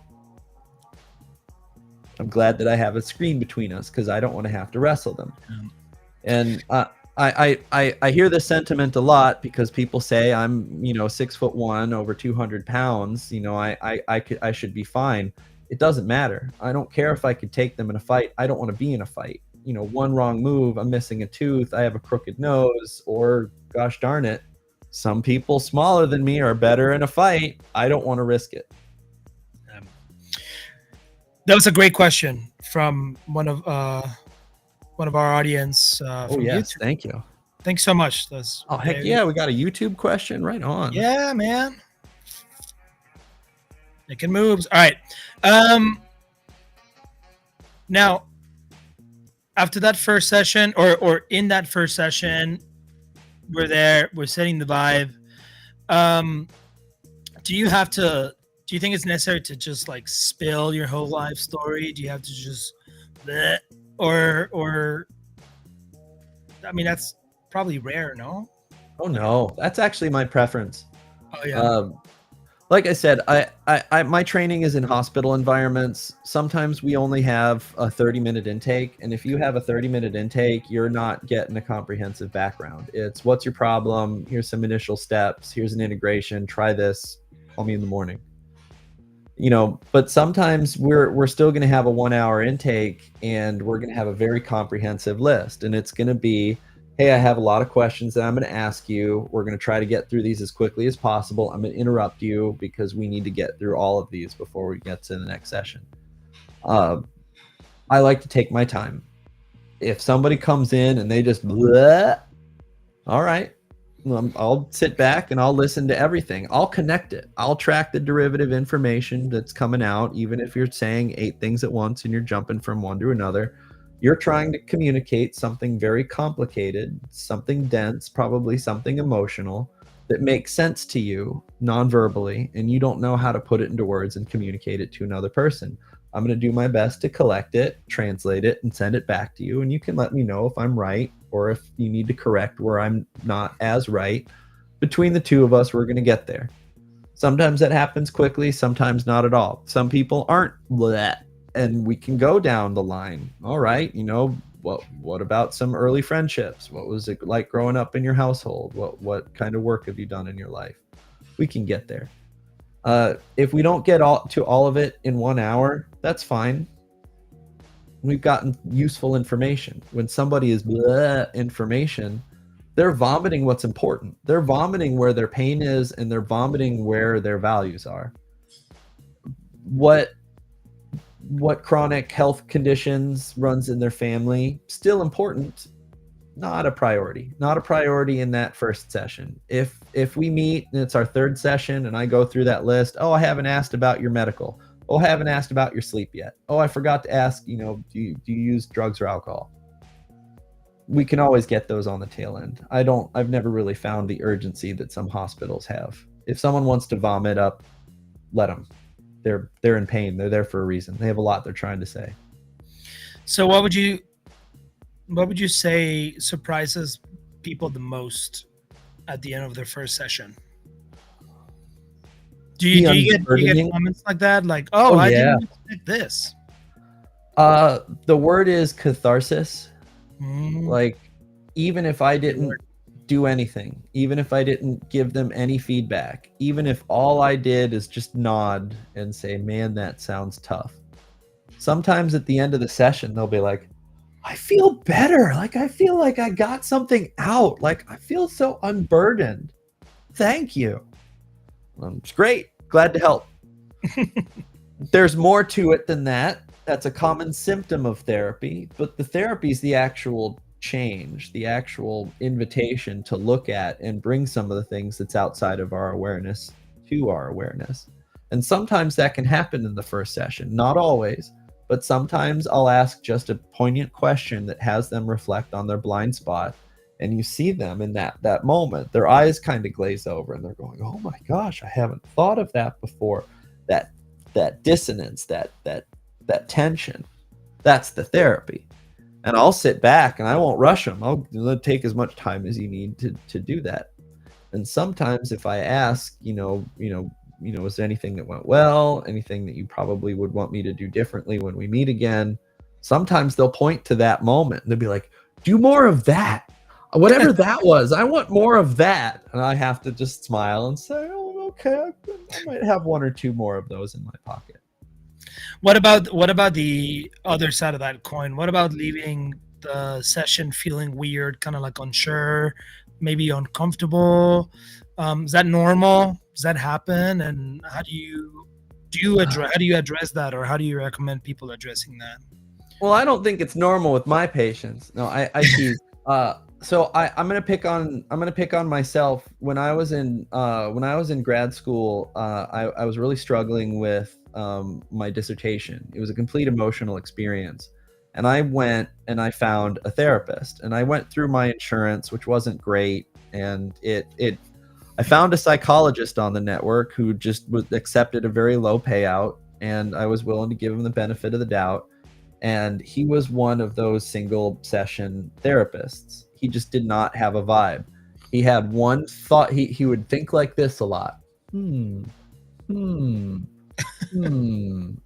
I'm glad that I have a screen between us because I don't want to have to wrestle them. And I hear this sentiment a lot because people say I'm 6'1", over 200 pounds. I should be fine. It doesn't matter. I don't care if I could take them in a fight. I don't want to be in a fight. One wrong move, I'm missing a tooth, I have a crooked nose, or gosh darn it, some people smaller than me are better in a fight. I don't want to risk it. That was a great question from one of our audience. Oh yes, YouTube. Thank you. Thanks so much. Oh heck yeah, we got a YouTube question right on. Yeah, man. Making moves. All right. Now, after that first session, or in that first session, we're setting the vibe. Do you think it's necessary to just like spill your whole life story? Do you have to just or I mean, that's probably rare, no? Oh no, that's actually my preference. Oh yeah. Like I said, I my training is in hospital environments. Sometimes we only have a 30-minute intake, and if you have a 30-minute intake, you're not getting a comprehensive background. It's what's your problem? Here's some initial steps. Here's an integration. Try this. Call me in the morning. But sometimes we're still going to have a 1 hour intake, and we're going to have a very comprehensive list, and it's going to be, hey, I have a lot of questions that I'm going to ask you. We're going to try to get through these as quickly as possible. I'm going to interrupt you because we need to get through all of these before we get to the next session. I like to take my time. If somebody comes in and they just bleh, all right, I'll sit back and I'll listen to everything. I'll connect it. I'll track the derivative information that's coming out, even if you're saying 8 things at once and you're jumping from one to another. You're trying to communicate something very complicated, something dense, probably something emotional that makes sense to you non-verbally, and you don't know how to put it into words and communicate it to another person. I'm going to do my best to collect it, translate it, and send it back to you, and you can let me know if I'm right or if you need to correct where I'm not as right. Between the two of us, we're going to get there. Sometimes that happens quickly, sometimes not at all. Some people aren't bleh, and we can go down the line. All right, what about some early friendships? What was it like growing up in your household? What kind of work have you done in your life? We can get there. If we don't get to all of it in 1 hour, that's fine. We've gotten useful information. When somebody is bleh information, they're vomiting what's important. They're vomiting where their pain is, and they're vomiting where their values are. What chronic health conditions runs in their family, still important, not a priority. Not a priority in that first session. If we meet and it's our 3rd session and I go through that list, oh, I haven't asked about your medical. Oh, I haven't asked about your sleep yet. Oh, I forgot to ask, do you use drugs or alcohol? We can always get those on the tail end. I've never really found the urgency that some hospitals have. If someone wants to vomit up, let them. They're in pain. They're there for a reason. They have a lot they're trying to say. So what would you say surprises people the most at the end of their first session? Do you get comments like that? Like, oh I didn't expect this. The word is catharsis. Mm. Like, even if I didn't do anything, even if I didn't give them any feedback, even if all I did is just nod and say, man, that sounds tough. Sometimes at the end of the session, they'll be like, I feel better. Like, I feel like I got something out. Like, I feel so unburdened. Thank you. It's great. Glad to help. There's more to it than that. That's a common symptom of therapy, but the therapy is the actual change, the actual invitation to look at and bring some of the things that's outside of our awareness to our awareness. And sometimes that can happen in the first session, not always, but sometimes I'll ask just a poignant question that has them reflect on their blind spot, and you see them in that moment, their eyes kind of glaze over and they're going, oh my gosh, I haven't thought of that before. That dissonance, that tension, that's the therapy. And I'll sit back and I won't rush them. I'll take as much time as you need to do that. And sometimes if I ask, is there anything that went well, anything that you probably would want me to do differently when we meet again? Sometimes they'll point to that moment and they'll be like, do more of that. Whatever that was, I want more of that. And I have to just smile and say, oh, okay, I might have 1 or 2 more of those in my pocket. What about the other side of that coin? What about leaving the session feeling weird, kind of like unsure, maybe uncomfortable? Is that normal? Does that happen? And how do you address that, or how do you recommend people addressing that? Well, I don't think it's normal with my patients. No, I tease. So I'm gonna pick on myself. When I was in grad school, I was really struggling with my dissertation. It was a complete emotional experience, and I went and I found a therapist, and I went through my insurance, which wasn't great, and I found a psychologist on the network who just accepted a very low payout, and I was willing to give him the benefit of the doubt. And he was one of those single session therapists. He just did not have a vibe. He had one thought. He would think like this a lot. Hmm. And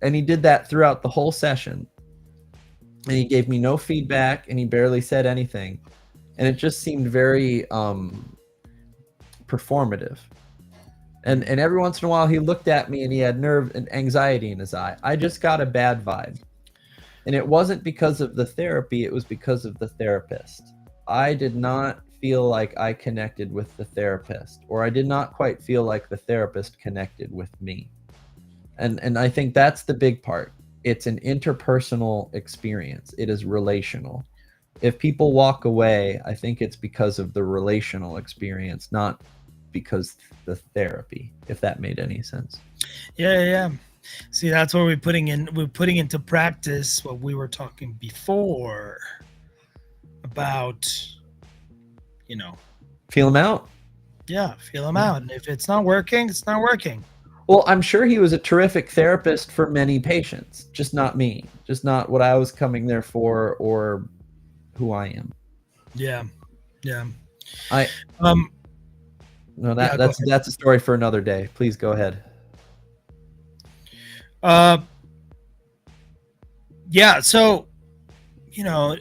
he did that throughout the whole session. And he gave me no feedback, and he barely said anything. And it just seemed very performative. And every once in a while he looked at me and he had nerve and anxiety in his eye. I just got a bad vibe. And it wasn't because of the therapy, it was because of the therapist. I did not feel like I connected with the therapist, or I did not quite feel like the therapist connected with me. And I think that's the big part. It's an interpersonal experience. It is relational. If people walk away, I think it's because of the relational experience, not because the therapy, if that made any sense. Yeah. See, that's what we're putting into practice what we were talking before about, Feel him out. Yeah, feel them out. And if it's not working, it's not working. Well, I'm sure he was a terrific therapist for many patients, just not me, just not what I was coming there for or who I am. Yeah. No, that's a story for another day. Please go ahead. Yeah. So, no,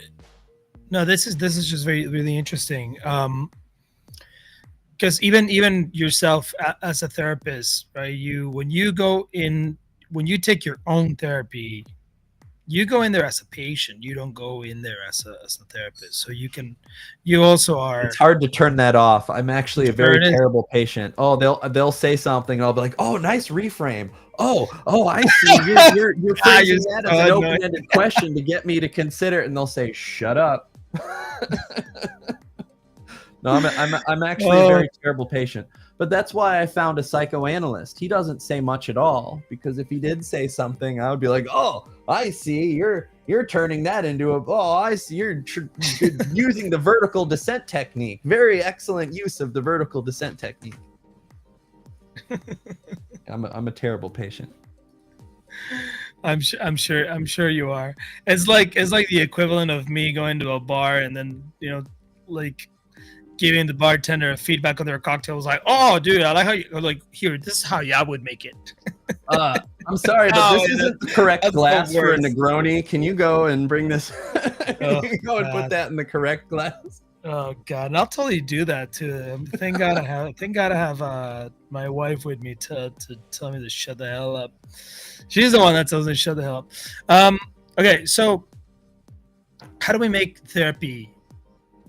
this is just very, really interesting. Because even yourself as a therapist, right? When you take your own therapy, you go in there as a patient. You don't go in there as a therapist. So you also are. It's hard to turn that off. I'm actually a very terrible patient. Oh, they'll say something, and I'll be like, "Oh, nice reframe. Oh, I see. You're phrasing that as an open-ended question to get me to consider it," and they'll say, "Shut up." No, I'm actually a very terrible patient. But that's why I found a psychoanalyst. He doesn't say much at all, because if he did say something, I would be like, "Oh, I see. You're turning that into a. Oh, I see. You're using the vertical descent technique. Very excellent use of the vertical descent technique." I'm a terrible patient. I'm sure you are. It's like the equivalent of me going to a bar and then like giving the bartender feedback on their cocktail. Was like, "Oh, dude, I like how you like here. This is how I would make it." I'm sorry, but this isn't the correct glass for a Negroni. Can you go and bring this? Can you go and put that in the correct glass? Oh God, and I'll totally do that too. Thank God I have my wife with me to tell me to shut the hell up. She's the one that tells me to shut the hell up. Okay, so how do we make therapy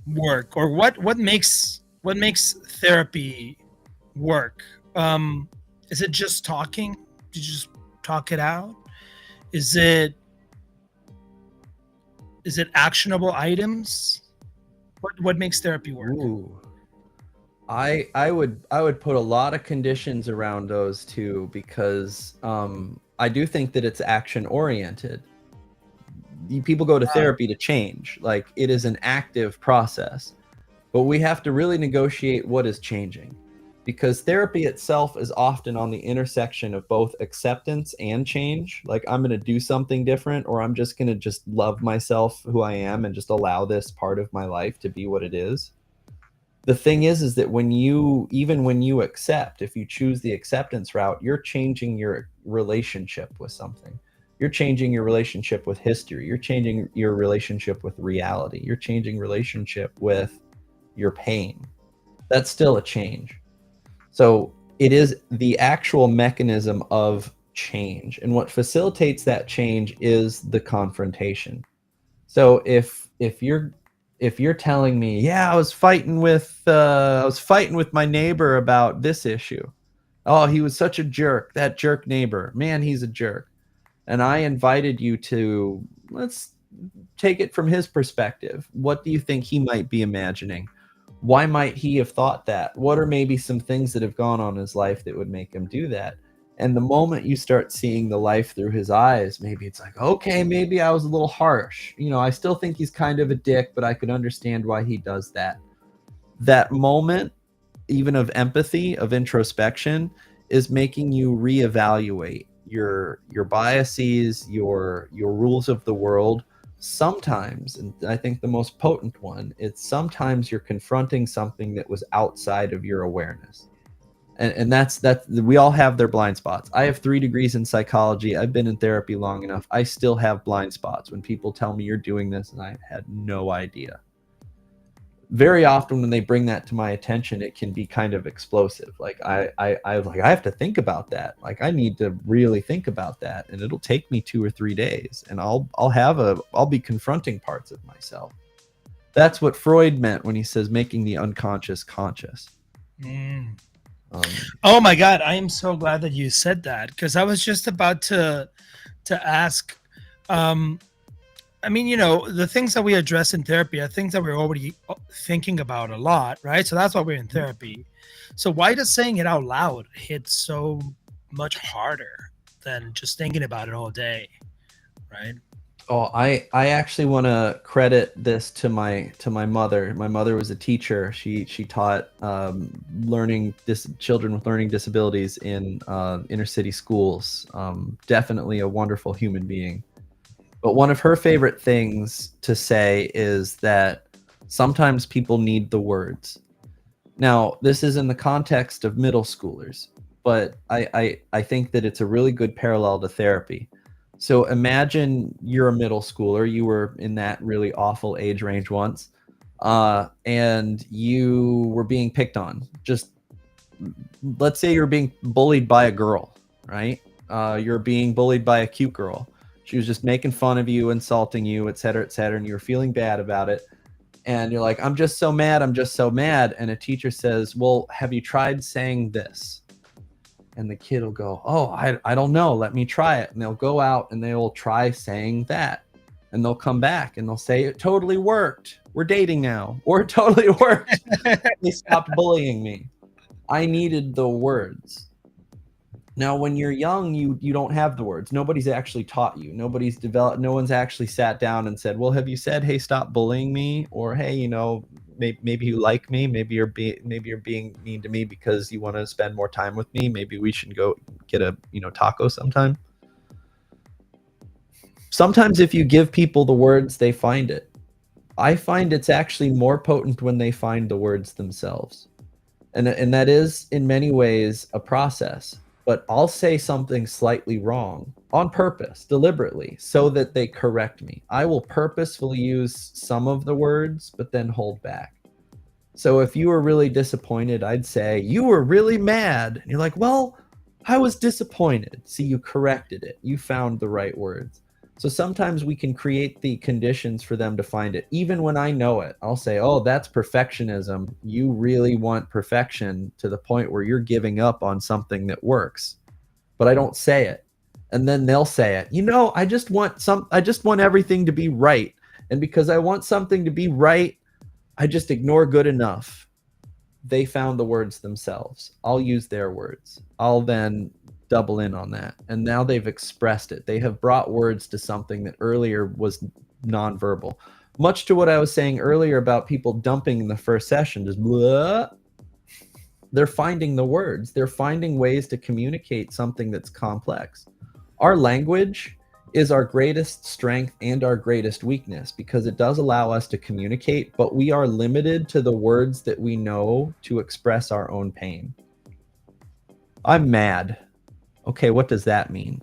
work, or what makes therapy work? Is it just talking? Do you just talk it out? Is it actionable items? What makes therapy work? Ooh. I would put a lot of conditions around those two, because I do think that it's action oriented. People go to therapy to change. Like, it is an active process, but we have to really negotiate what is changing, because therapy itself is often on the intersection of both acceptance and change. Like, I'm going to do something different, or I'm just going to just love myself, who I am, and just allow this part of my life to be what it is. The thing is that when you accept, if you choose the acceptance route, you're changing your relationship with something. You're changing your relationship with history. You're changing your relationship with reality. You're changing relationship with your pain. That's still a change. So it is the actual mechanism of change. And what facilitates that change is the confrontation. So if you're telling me, "Yeah, I was fighting with my neighbor about this issue. Oh, he was such a jerk. That jerk neighbor. Man, he's a jerk." And I invited you to, let's take it from his perspective. What do you think he might be imagining? Why might he have thought that? What are maybe some things that have gone on in his life that would make him do that? And the moment you start seeing the life through his eyes, maybe it's like, okay, maybe I was a little harsh. I still think he's kind of a dick, but I could understand why he does that. That moment, even of empathy, of introspection, is making you reevaluate your biases, your rules of the world, Sometimes, and I think the most potent one, it's sometimes you're confronting something that was outside of your awareness. And that's we all have their blind spots. I have 3 degrees in psychology. I've been in therapy long enough. I still have blind spots when people tell me you're doing this and I had no idea. Very often when they bring that to my attention, it can be kind of explosive. Like I have to think about that. Like I need to really think about that, and it'll take me 2 or 3 days, and I'll be confronting parts of myself. That's what Freud meant when he says making the unconscious conscious. Oh my God, I am so glad that you said that, because I was just about to ask. I mean, the things that we address in therapy are things that we're already thinking about a lot, right? So that's why we're in therapy. So why does saying it out loud hit so much harder than just thinking about it all day, right? Oh, I actually want to credit this to my mother. My mother was a teacher. She taught children with learning disabilities in inner city schools. Definitely a wonderful human being. But one of her favorite things to say is that sometimes people need the words. Now, this is in the context of middle schoolers, but I think that it's a really good parallel to therapy. So imagine you're a middle schooler. You were in that really awful age range once, and you were being picked on. Just let's say you're being bullied by a girl, right? You're being bullied by a cute girl. She was just making fun of you, insulting you, et cetera, and you were feeling bad about it. And you're like, I'm just so mad. I'm just so mad. And a teacher says, well, have you tried saying this? And the kid will go, oh, I don't know. Let me try it. And they'll go out and they will try saying that. And they'll come back and they'll say, it totally worked. We're dating now. Or it totally worked. They stopped bullying me. I needed the words. Now, when you're young, you don't have the words. Nobody's actually taught you. Nobody's developed. No one's actually sat down and said, well, have you said, hey, stop bullying me? Or, hey, maybe you like me. Maybe you're being mean to me because you want to spend more time with me. Maybe we should go get a, taco sometime. Sometimes if you give people the words, they find it. I find it's actually more potent when they find the words themselves. And that is in many ways a process. But I'll say something slightly wrong on purpose, deliberately, so that they correct me. I will purposefully use some of the words, but then hold back. So if you were really disappointed, I'd say, you were really mad. And you're like, well, I was disappointed. See, you corrected it. You found the right words. So sometimes we can create the conditions for them to find it. Even when I know it, I'll say, oh, that's perfectionism. You really want perfection to the point where you're giving up on something that works. But I don't say it. And then they'll say it. I just want everything to be right. And because I want something to be right, I just ignore good enough. They found the words themselves. I'll use their words. I'll then double in on that. And now they've expressed it. They have brought words to something that earlier was nonverbal. Much to what I was saying earlier about people dumping in the first session, just blah. They're finding the words. They're finding ways to communicate something that's complex. Our language is our greatest strength and our greatest weakness because it does allow us to communicate, but we are limited to the words that we know to express our own pain. I'm mad. Okay, what does that mean?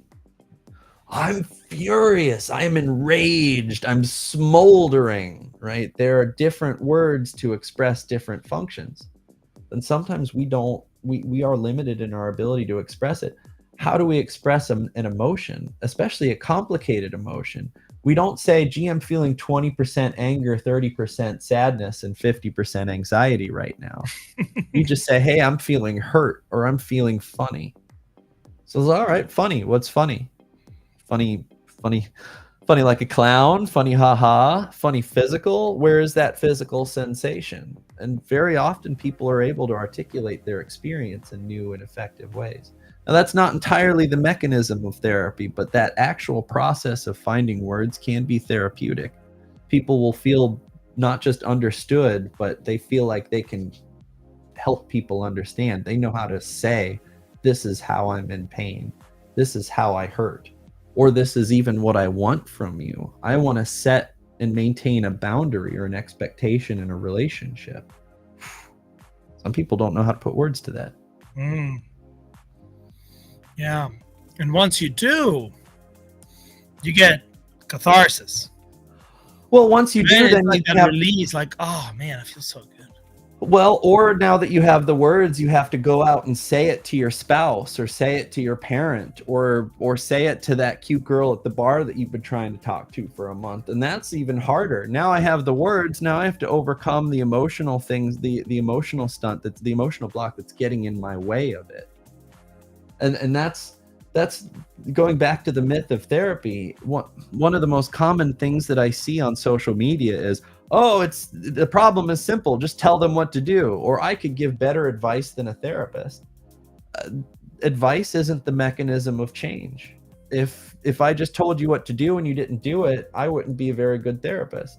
I'm furious. I'm enraged. I'm smoldering, right? There are different words to express different functions. And sometimes we are limited in our ability to express it. How do we express an emotion, especially a complicated emotion? We don't say, gee, I'm feeling 20% anger, 30% sadness, and 50% anxiety right now. You just say, hey, I'm feeling hurt or I'm feeling funny. So it's all right, funny. What's funny? Funny like a clown, funny haha, funny physical. Where is that physical sensation? And very often people are able to articulate their experience in new and effective ways. Now that's not entirely the mechanism of therapy, but that actual process of finding words can be therapeutic. People will feel not just understood, but they feel like they can help people understand. They know how to say, this is how I'm in pain. This is how I hurt. or this is even what I want from you. I want to set and maintain a boundary or an expectation in a relationship. Some people don't know how to put words to that. Yeah. And once you do, you get catharsis. Well, once you do, It's then like you that have, release, like, oh man, I feel so good. well, or now that you have the words, you have to go out and say it to your spouse, or say it to your parent, or say it to that cute girl at the bar that you've been trying to talk to for a month. And that's even harder. Now I have the words, now I have to overcome the emotional things, the emotional stunt, that's the emotional block that's getting in my way of it. And that's going back to the myth of therapy. One of the most common things that I see on social media is, oh, it's the problem is simple, just tell them what to do, or I could give better advice than a therapist. Advice isn't the mechanism of change. If I just told you what to do and you didn't do it, I wouldn't be a very good therapist.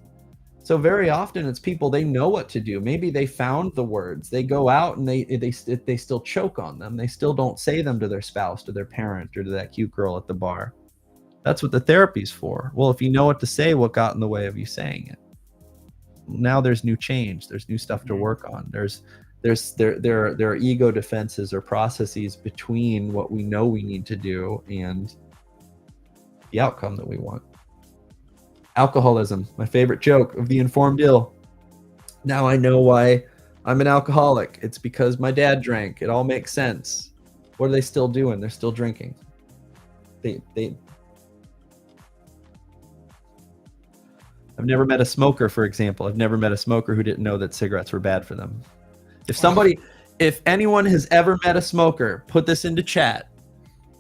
So very often it's people, they know what to do. Maybe they found the words. They go out and they still choke on them. They still don't say them to their spouse, to their parent, or to that cute girl at the bar. That's what the therapy's for. Well, if you know what to say, what got in the way of you saying it? Now there's new change. There's new stuff to work on. There are ego defenses or processes between what we know we need to do and the outcome that we want. Alcoholism, my favorite joke of the informed ill. Now I know why I'm an alcoholic. It's because my dad drank. It all makes sense. What are they still doing? They're still drinking. I've never met a smoker, for example. I've never met a smoker who didn't know that cigarettes were bad for them. If anyone has ever met a smoker, put this into chat.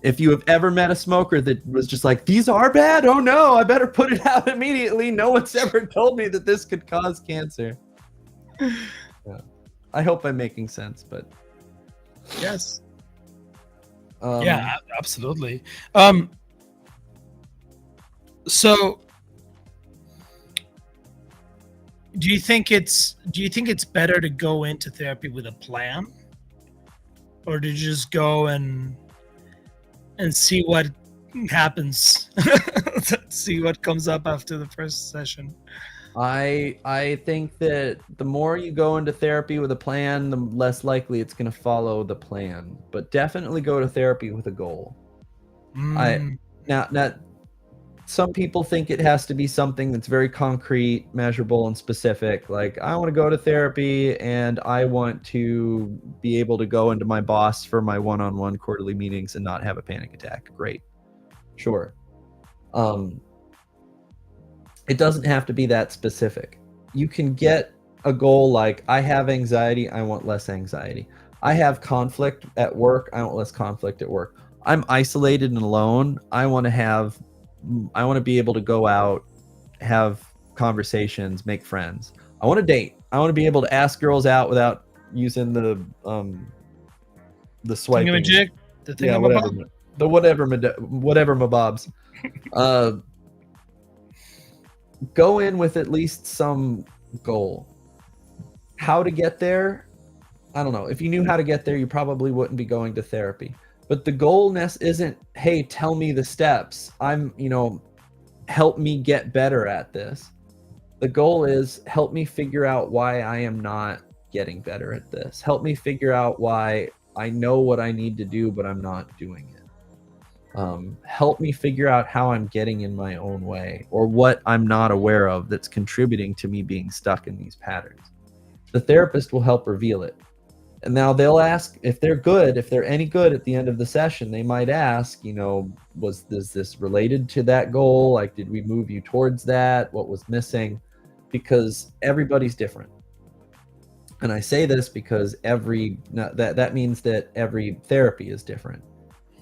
If you have ever met a smoker that was just like, these are bad? Oh no, I better put it out immediately. No one's ever told me that this could cause cancer. Yeah. I hope I'm making sense, but yes. Yeah, absolutely. So do you think it's better to go into therapy with a plan, or to just go and see what happens, see what comes up after the first session? I think that the more you go into therapy with a plan, the less likely it's going to follow the plan. But definitely go to therapy with a goal. Now, some people think it has to be something that's very concrete, measurable, and specific. Like, I want to go to therapy and I want to be able to go into my boss for my one-on-one quarterly meetings and not have a panic attack. Great. Sure. It doesn't have to be that specific. You can get a goal like, I have anxiety, I want less anxiety. I have conflict at work, I want less conflict at work. I'm isolated and alone, I want to be able to go out, have conversations, make friends. I want to date. I want to be able to ask girls out without using the swiping. Thingamajig? The thingamabob? Yeah, whatever mabobs. Go in with at least some goal. How to get there? I don't know. If you knew how to get there, you probably wouldn't be going to therapy. But the goal isn't, hey, tell me the steps. Help me get better at this. The goal is, help me figure out why I am not getting better at this. Help me figure out why I know what I need to do, but I'm not doing it. Help me figure out how I'm getting in my own way, or what I'm not aware of that's contributing to me being stuck in these patterns. The therapist will help reveal it. And now they'll ask, if they're any good at the end of the session, they might ask, is this related to that goal? Like, did we move you towards that? What was missing? Because everybody's different. And I say this because that means that every therapy is different.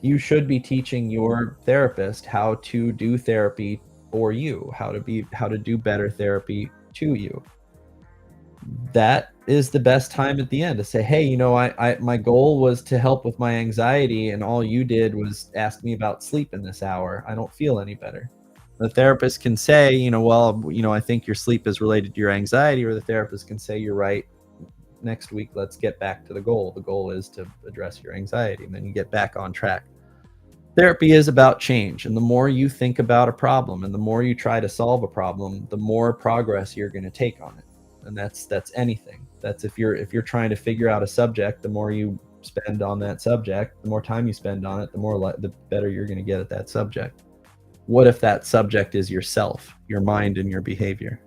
You should be teaching your therapist how to do therapy for you, how to do better therapy to you. That is the best time at the end to say, hey, my goal was to help with my anxiety, and all you did was ask me about sleep in this hour. I don't feel any better. The therapist can say, I think your sleep is related to your anxiety, or the therapist can say, you're right. Next week, let's get back to the goal. The goal is to address your anxiety, and then you get back on track. Therapy is about change, and the more you think about a problem and the more you try to solve a problem, the more progress you're going to take on it. And that's anything. That's if you're trying to figure out a subject, the more you spend on that subject, the more time you spend on it, the better you're going to get at that subject. What if that subject is yourself, your mind, and your behavior?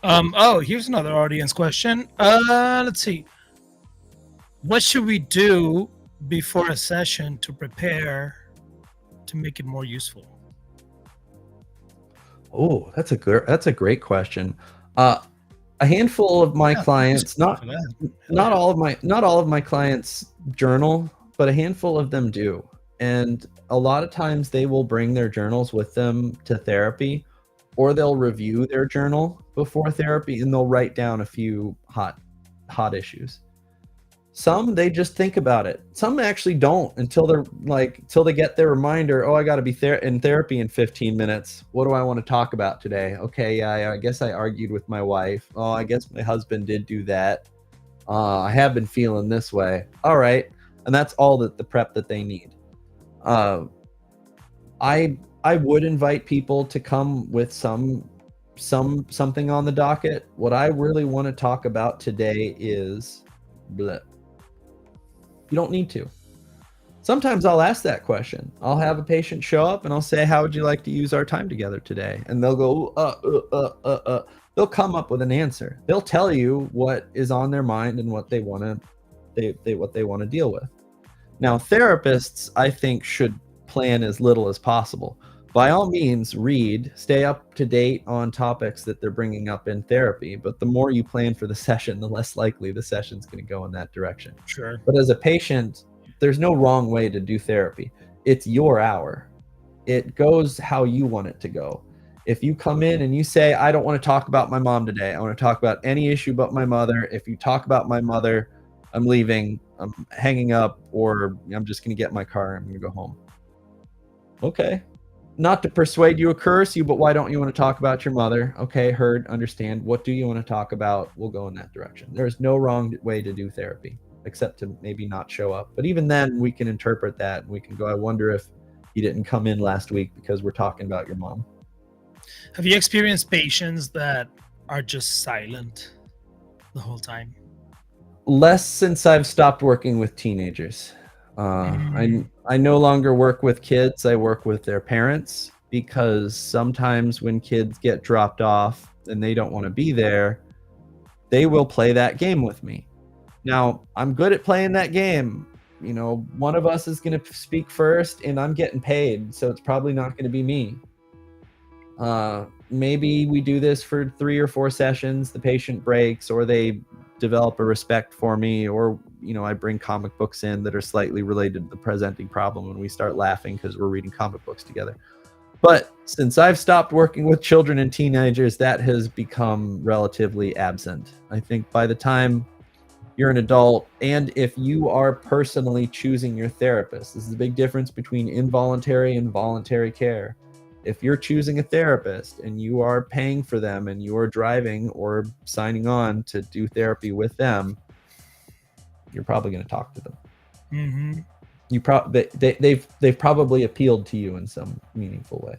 Oh, here's another audience question. Let's see. What should we do before a session to prepare to make it more useful? Oh, that's a great question. A handful of my clients, not all of my clients journal, but a handful of them do. And a lot of times they will bring their journals with them to therapy, or they'll review their journal before therapy and they'll write down a few hot issues. Some, they just think about it. Some actually don't until they get their reminder. Oh, I got to be in therapy in 15 minutes. What do I want to talk about today? Okay, yeah, I guess I argued with my wife. Oh, I guess my husband did do that. I have been feeling this way. All right, and that's all the prep that they need. I would invite people to come with something on the docket. What I really want to talk about today is bleh. You don't need to. Sometimes I'll ask that question. I'll have a patient show up and I'll say, how would you like to use our time together today? And they'll go, They'll come up with an answer. They'll tell you what is on their mind and what they want to deal with. Now, therapists, I think, should plan as little as possible. By all means, stay up to date on topics that they're bringing up in therapy. But the more you plan for the session, the less likely the session's going to go in that direction. Sure. But as a patient, there's no wrong way to do therapy. It's your hour. It goes how you want it to go. If you come in and you say, I don't want to talk about my mom today, I want to talk about any issue but my mother. If you talk about my mother, I'm leaving, I'm hanging up, or I'm just going to get in my car and I'm going to go home. Okay. Not to persuade you or curse you, but why don't you want to talk about your mother? Okay, heard, understand. What do you want to talk about? We'll go in that direction. There's no wrong way to do therapy, except to maybe not show up. But even then, we can interpret that. And we can go, I wonder if you didn't come in last week because we're talking about your mom. Have you experienced patients that are just silent the whole time? Less since I've stopped working with teenagers. I no longer work with kids. I work with their parents, because sometimes when kids get dropped off and they don't want to be there, they will play that game with me. Now, I'm good at playing that game. You know, one of us is going to speak first and I'm getting paid, so it's probably not going to be me. Maybe we do this for 3 or 4 sessions, the patient breaks, or they develop a respect for me, or I bring comic books in that are slightly related to the presenting problem and we start laughing because we're reading comic books together. But since I've stopped working with children and teenagers, that has become relatively absent. I think by the time you're an adult, and if you are personally choosing your therapist, this is a big difference between involuntary and voluntary care. If you're choosing a therapist and you are paying for them and you are driving or signing on to do therapy with them, you're probably going to talk to them. Mm-hmm. They've probably appealed to you in some meaningful way.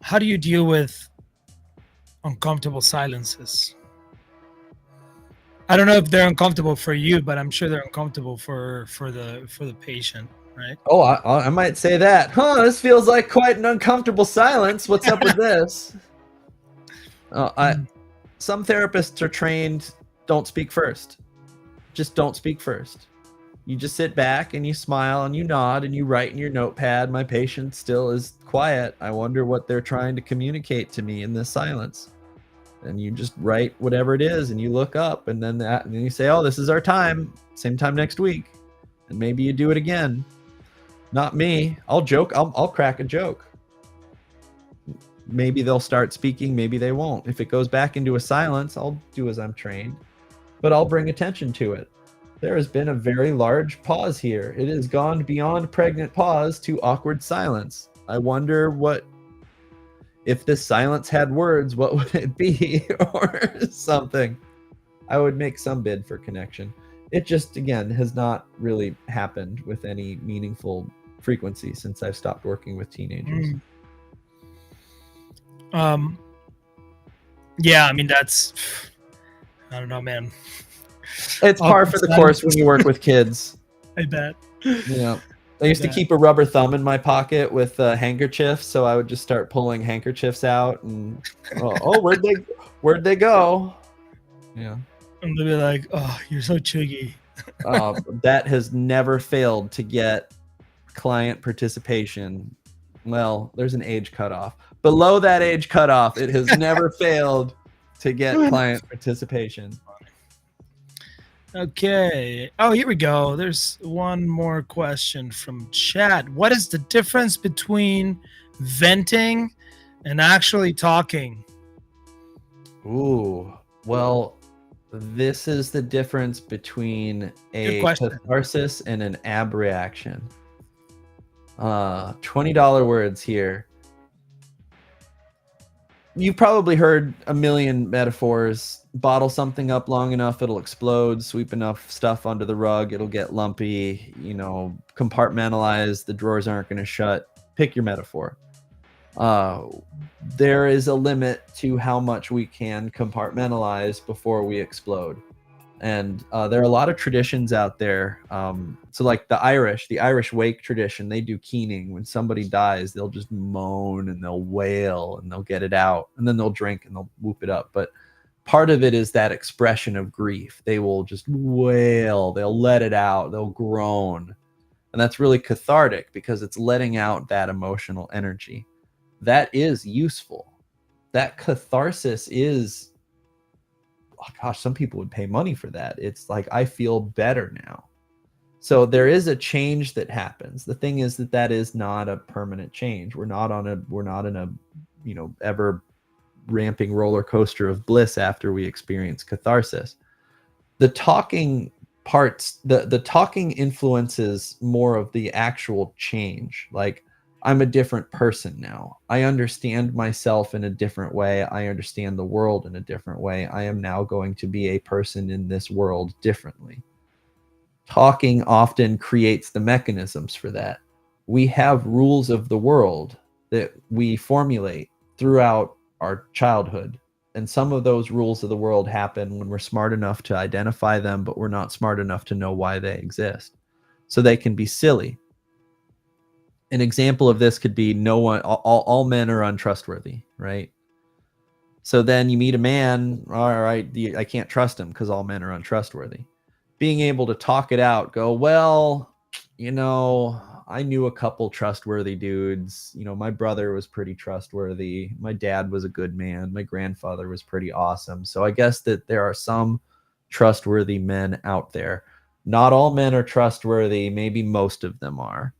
How do you deal with uncomfortable silences? I don't know if they're uncomfortable for you, but I'm sure they're uncomfortable for the patient, right? Oh, I might say that. This feels like quite an uncomfortable silence. What's up with this? Some therapists are trained, don't speak first. Just don't speak first. You just sit back and you smile and you nod and you write in your notepad, my patient still is quiet. I wonder what they're trying to communicate to me in this silence. And you just write whatever it is and you look up, and then you say, oh, this is our time, same time next week. And maybe you do it again. Not me. I'll joke. I'll crack a joke. Maybe they'll start speaking, maybe they won't. If it goes back into a silence, I'll do as I'm trained, but I'll bring attention to it. There has been a very large pause here. It has gone beyond pregnant pause to awkward silence. I wonder if this silence had words, what would it be? Or something. I would make some bid for connection. it just, again, has not really happened with any meaningful frequency since I've stopped working with teenagers. Yeah, I mean, that's, I don't know, man. It's par for the course when you work with kids. I bet. Yeah. I used to keep a rubber thumb in my pocket with handkerchiefs, so I would just start pulling handkerchiefs out, and where'd they go? Yeah. And they'll be like, "Oh, you're so chuggy." That has never failed to get client participation. Well, there's an age cutoff. Below that age cutoff, it has never failed to get client participation. Okay. Oh, here we go. There's one more question from chat. What is the difference between venting and actually talking? Ooh, well, this is the difference between a catharsis and an abreaction. $20 words here. You've probably heard a million metaphors. Bottle something up long enough, it'll explode. Sweep enough stuff under the rug, it'll get lumpy. Compartmentalize, the drawers aren't going to shut. Pick your metaphor. There is a limit to how much we can compartmentalize before we explode. And there are a lot of traditions out there. So like the Irish wake tradition, they do keening. When somebody dies, they'll just moan and they'll wail and they'll get it out, and then they'll drink and they'll whoop it up. But part of it is that expression of grief. They will just wail, they'll let it out, they'll groan. And that's really cathartic because it's letting out that emotional energy. That is useful. That catharsis is, oh gosh, some people would pay money for that. It's like, I feel better now. So there is a change that happens. The thing is that is not a permanent change. We're not in a ever ramping roller coaster of bliss after we experience catharsis. The talking parts, the talking influences more of the actual change. Like, I'm a different person now. I understand myself in a different way. I understand the world in a different way. I am now going to be a person in this world differently. Talking often creates the mechanisms for that. We have rules of the world that we formulate throughout our childhood. And some of those rules of the world happen when we're smart enough to identify them, but we're not smart enough to know why they exist. So they can be silly. An example of this could be all men are untrustworthy, right? So then you meet a man, all right, I can't trust him because all men are untrustworthy. Being able to talk it out, go, well, I knew a couple trustworthy dudes. My brother was pretty trustworthy. My dad was a good man. My grandfather was pretty awesome. So I guess that there are some trustworthy men out there. Not all men are trustworthy. Maybe most of them are.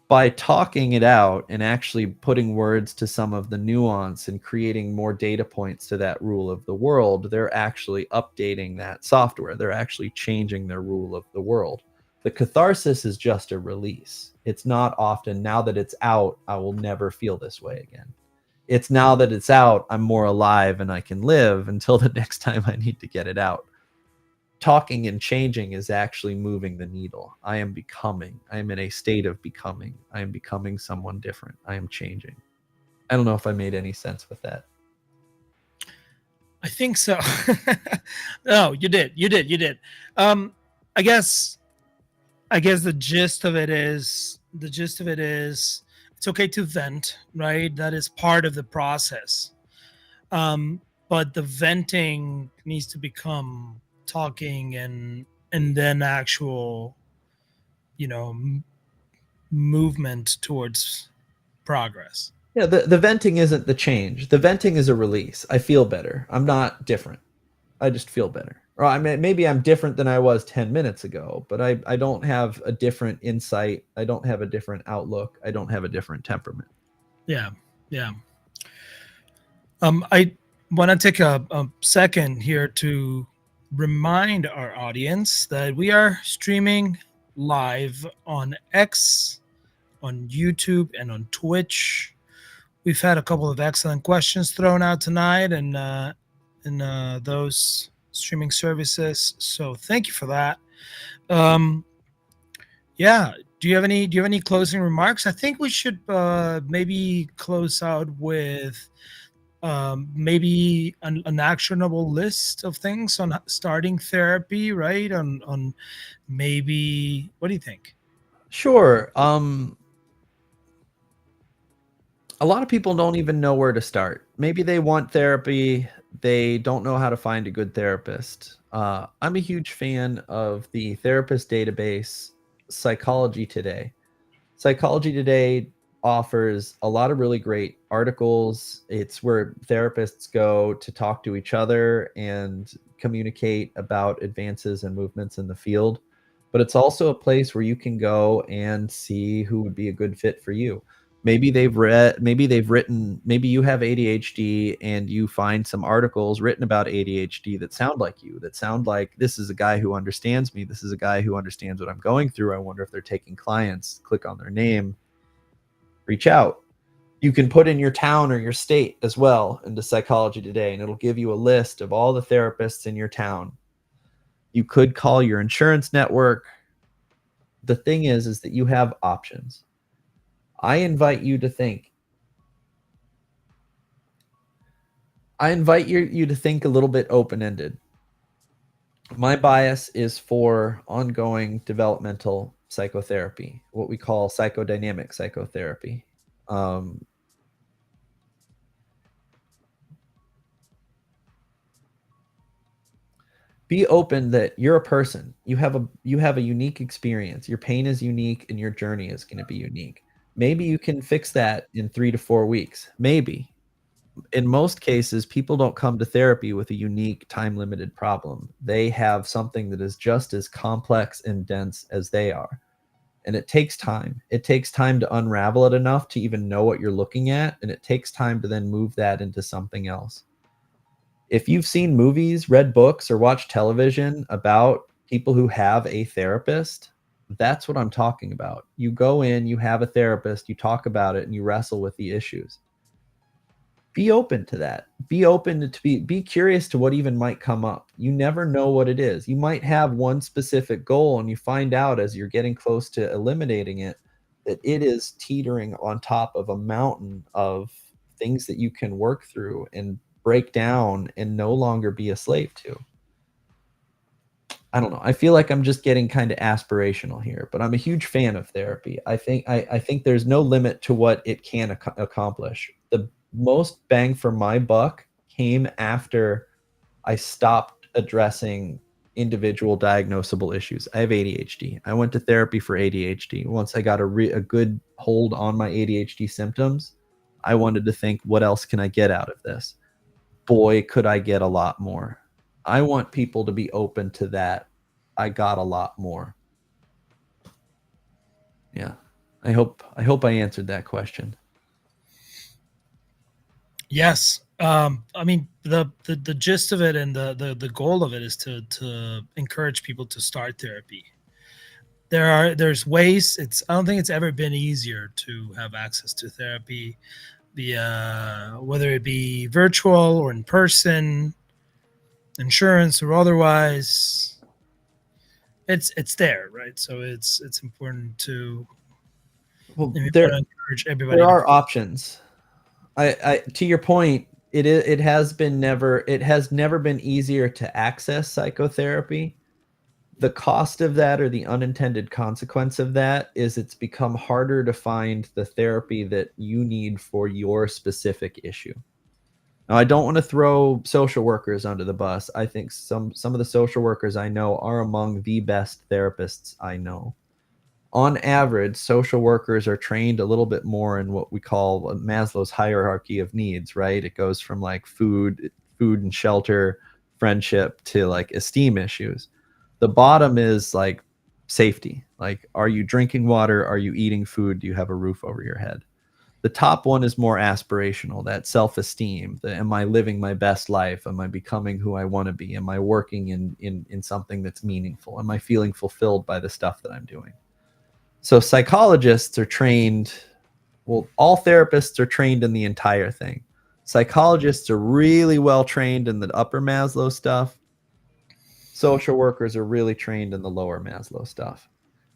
By talking it out and actually putting words to some of the nuance and creating more data points to that rule of the world, they're actually updating that software. They're actually changing their rule of the world. The catharsis is just a release. It's not often, now that it's out, I will never feel this way again. It's now that it's out, I'm more alive and I can live until the next time I need to get it out. Talking and changing is actually moving the needle. I am in a state of becoming. I am becoming someone different. I am changing. I don't know if I made any sense with that. I think so. No, you did. I guess the gist of it is it's okay to vent, right? That is part of the process. But the venting needs to become talking and then actual movement towards progress. Yeah, the venting isn't the change. The venting is a release. I feel better. I'm not different. I just feel better. Or I mean, maybe I'm different than I was 10 minutes ago, but I don't have a different insight. I don't have a different outlook. I don't have a different temperament. Yeah. I want to take a second here to remind our audience that we are streaming live on X, on YouTube, and on Twitch. We've had a couple of excellent questions thrown out tonight in those streaming services, so thank you for that. Um, yeah. Do you have any closing remarks? I think we should maybe close out with maybe an actionable list of things on starting therapy, right? On maybe, what do you think? Sure. A lot of people don't even know where to start. Maybe they want therapy, they don't know how to find a good therapist. I'm a huge fan of the therapist database, Psychology Today. Psychology Today offers a lot of really great articles. It's where therapists go to talk to each other and communicate about advances and movements in the field. But it's also a place where you can go and see who would be a good fit for you. Maybe you have ADHD and you find some articles written about ADHD that sound like you, that sound like this is a guy who understands me. This is a guy who understands what I'm going through. I wonder if they're taking clients. Click on their name, reach out. You can put in your town or your state as well into Psychology Today, and it'll give you a list of all the therapists in your town. You could call your insurance network. The thing is that you have options. I invite you to think. I invite you to think a little bit open-ended. My bias is for ongoing developmental psychotherapy, what we call psychodynamic psychotherapy. Be open that you're a person. You have a unique experience. Your pain is unique and your journey is going to be unique. Maybe you can fix that in 3 to 4 weeks. Maybe. In most cases, people don't come to therapy with a unique time-limited problem. They have something that is just as complex and dense as they are. And it takes time. It takes time to unravel it enough to even know what you're looking at, and it takes time to then move that into something else. If you've seen movies, read books, or watched television about people who have a therapist, that's what I'm talking about. You go in, you have a therapist, you talk about it, and you wrestle with the issues. Be open to that. Be open to be curious to what even might come up. You never know what it is. You might have one specific goal, and you find out as you're getting close to eliminating it that it is teetering on top of a mountain of things that you can work through and break down and no longer be a slave to. I don't know. I feel like I'm just getting kind of aspirational here, but I'm a huge fan of therapy. I think there's no limit to what it can accomplish. The most bang for my buck came after I stopped addressing individual diagnosable issues. I have ADHD. I went to therapy for ADHD. Once I got a good hold on my ADHD symptoms, I wanted to think, what else can I get out of this? Boy, could I get a lot more. I want people to be open to that. I got a lot more. Yeah. I hope I answered that question. Yes. I mean, the gist of it and the goal of it is to encourage people to start therapy. There's ways. I don't think it's ever been easier to have access to therapy, via whether it be virtual or in person, insurance or otherwise. It's there, right? So it's important to Well, encourage everybody. there are options. I to your point, it has never been easier to access psychotherapy. The cost of that, or the unintended consequence of that, is it's become harder to find the therapy that you need for your specific issue. Now, I don't want to throw social workers under the bus. I think some of the social workers I know are among the best therapists I know. On average, social workers are trained a little bit more in what we call Maslow's hierarchy of needs, right? It goes from like food and shelter, friendship, to like esteem issues. The bottom is like safety. Like, are you drinking water? Are you eating food? Do you have a roof over your head? The top one is more aspirational, that self-esteem. Am I living my best life? Am I becoming who I want to be? Am I working in something that's meaningful? Am I feeling fulfilled by the stuff that I'm doing? So psychologists are trained, well, all therapists are trained in the entire thing. Psychologists are really well trained in the upper Maslow stuff. social workers are really trained in the lower Maslow stuff.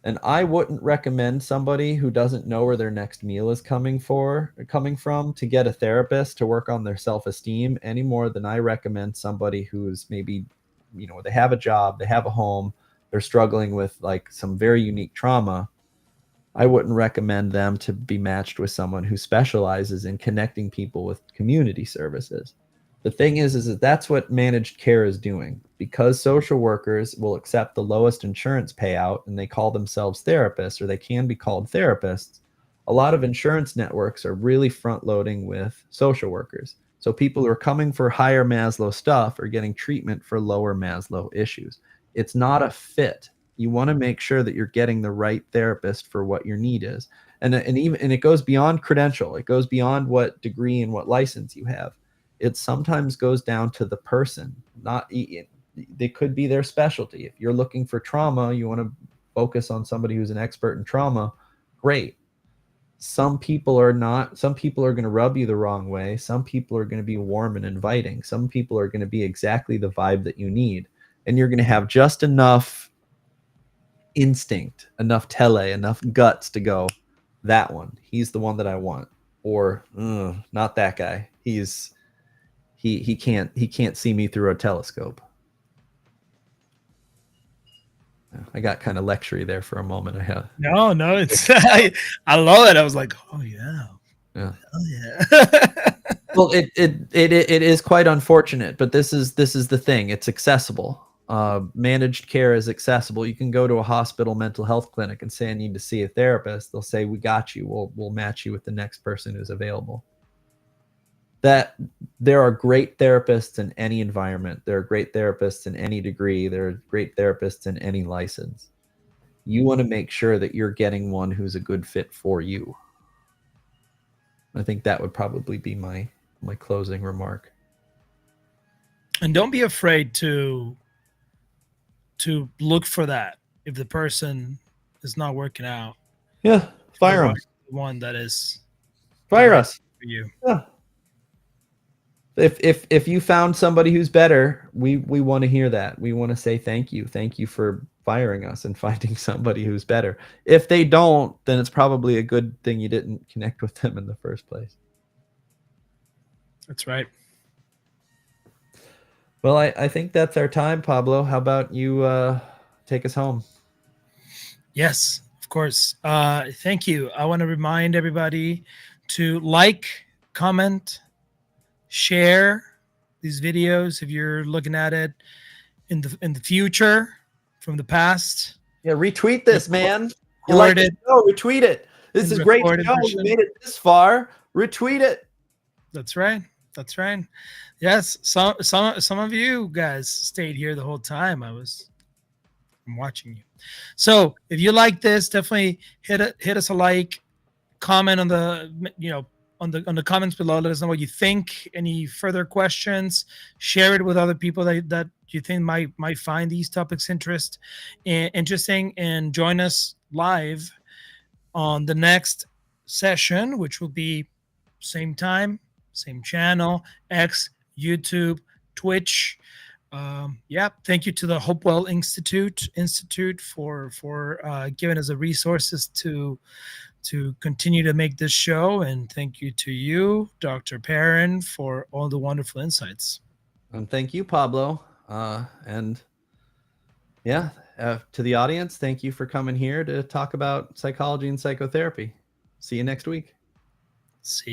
And I wouldn't recommend somebody who doesn't know where their next meal is coming from to get a therapist to work on their self-esteem any more than I recommend somebody who's maybe, they have a job, they have a home, they're struggling with like some very unique trauma. I wouldn't recommend them to be matched with someone who specializes in connecting people with community services. The thing is that that's what managed care is doing. Because social workers will accept the lowest insurance payout and they call themselves therapists, or they can be called therapists, a lot of insurance networks are really front loading with social workers. So people who are coming for higher Maslow stuff are getting treatment for lower Maslow issues. It's not a fit. You want to make sure that you're getting the right therapist for what your need is. And it goes beyond credential. It goes beyond what degree and what license you have. It sometimes goes down to the person. They could be their specialty. If you're looking for trauma, you want to focus on somebody who's an expert in trauma, great. Some people are not. Some people are going to rub you the wrong way. Some people are going to be warm and inviting. Some people are going to be exactly the vibe that you need. And you're going to have just enough instinct, enough enough guts to go, that one, he's the one that I want. Or not that guy. He can't see me through a telescope. I got kind of lectury there for a moment. No, it's I love it. I was like, oh yeah. Yeah. Oh yeah. Well, it is quite unfortunate, but this is the thing. It's accessible. Managed care is accessible. You can go to a hospital mental health clinic and say, I need to see a therapist. They'll say, we got you. We'll match you with the next person who's available. That there are great therapists in any environment. There are great therapists in any degree. There are great therapists in any license. You want to make sure that you're getting one who's a good fit for you. I think that would probably be my closing remark. And don't be afraid to look for that if the person is not working out. Yeah, fire them. One that is fire us for you. Yeah. If you found somebody who's better, we want to hear that. We want to say thank you for firing us and finding somebody who's better. If they don't, then it's probably a good thing you didn't connect with them in the first place. That's right. Well, I think that's our time, Pablo. How about you take us home? Yes, of course. Thank you. I want to remind everybody to like, comment, share these videos if you're looking at it in the future from the past. Yeah, retweet this, man. You like it? No, retweet it. This is great to know. You made it this far. Retweet it. That's right. That's right. Yes, some of you guys stayed here the whole time. I'm watching you. So if you like this, definitely hit us a like, comment on the on the comments below. Let us know what you think. Any further questions? Share it with other people that you think might find these topics interesting, and join us live on the next session, which will be same time, same channel, X, YouTube, Twitch. Thank you to the Hopewell Institute for giving us the resources to continue to make this show, and thank you to you, Dr. Perrin, for all the wonderful insights. And thank you, Pablo. To the audience, thank you for coming here to talk about psychology and psychotherapy. See you next week. See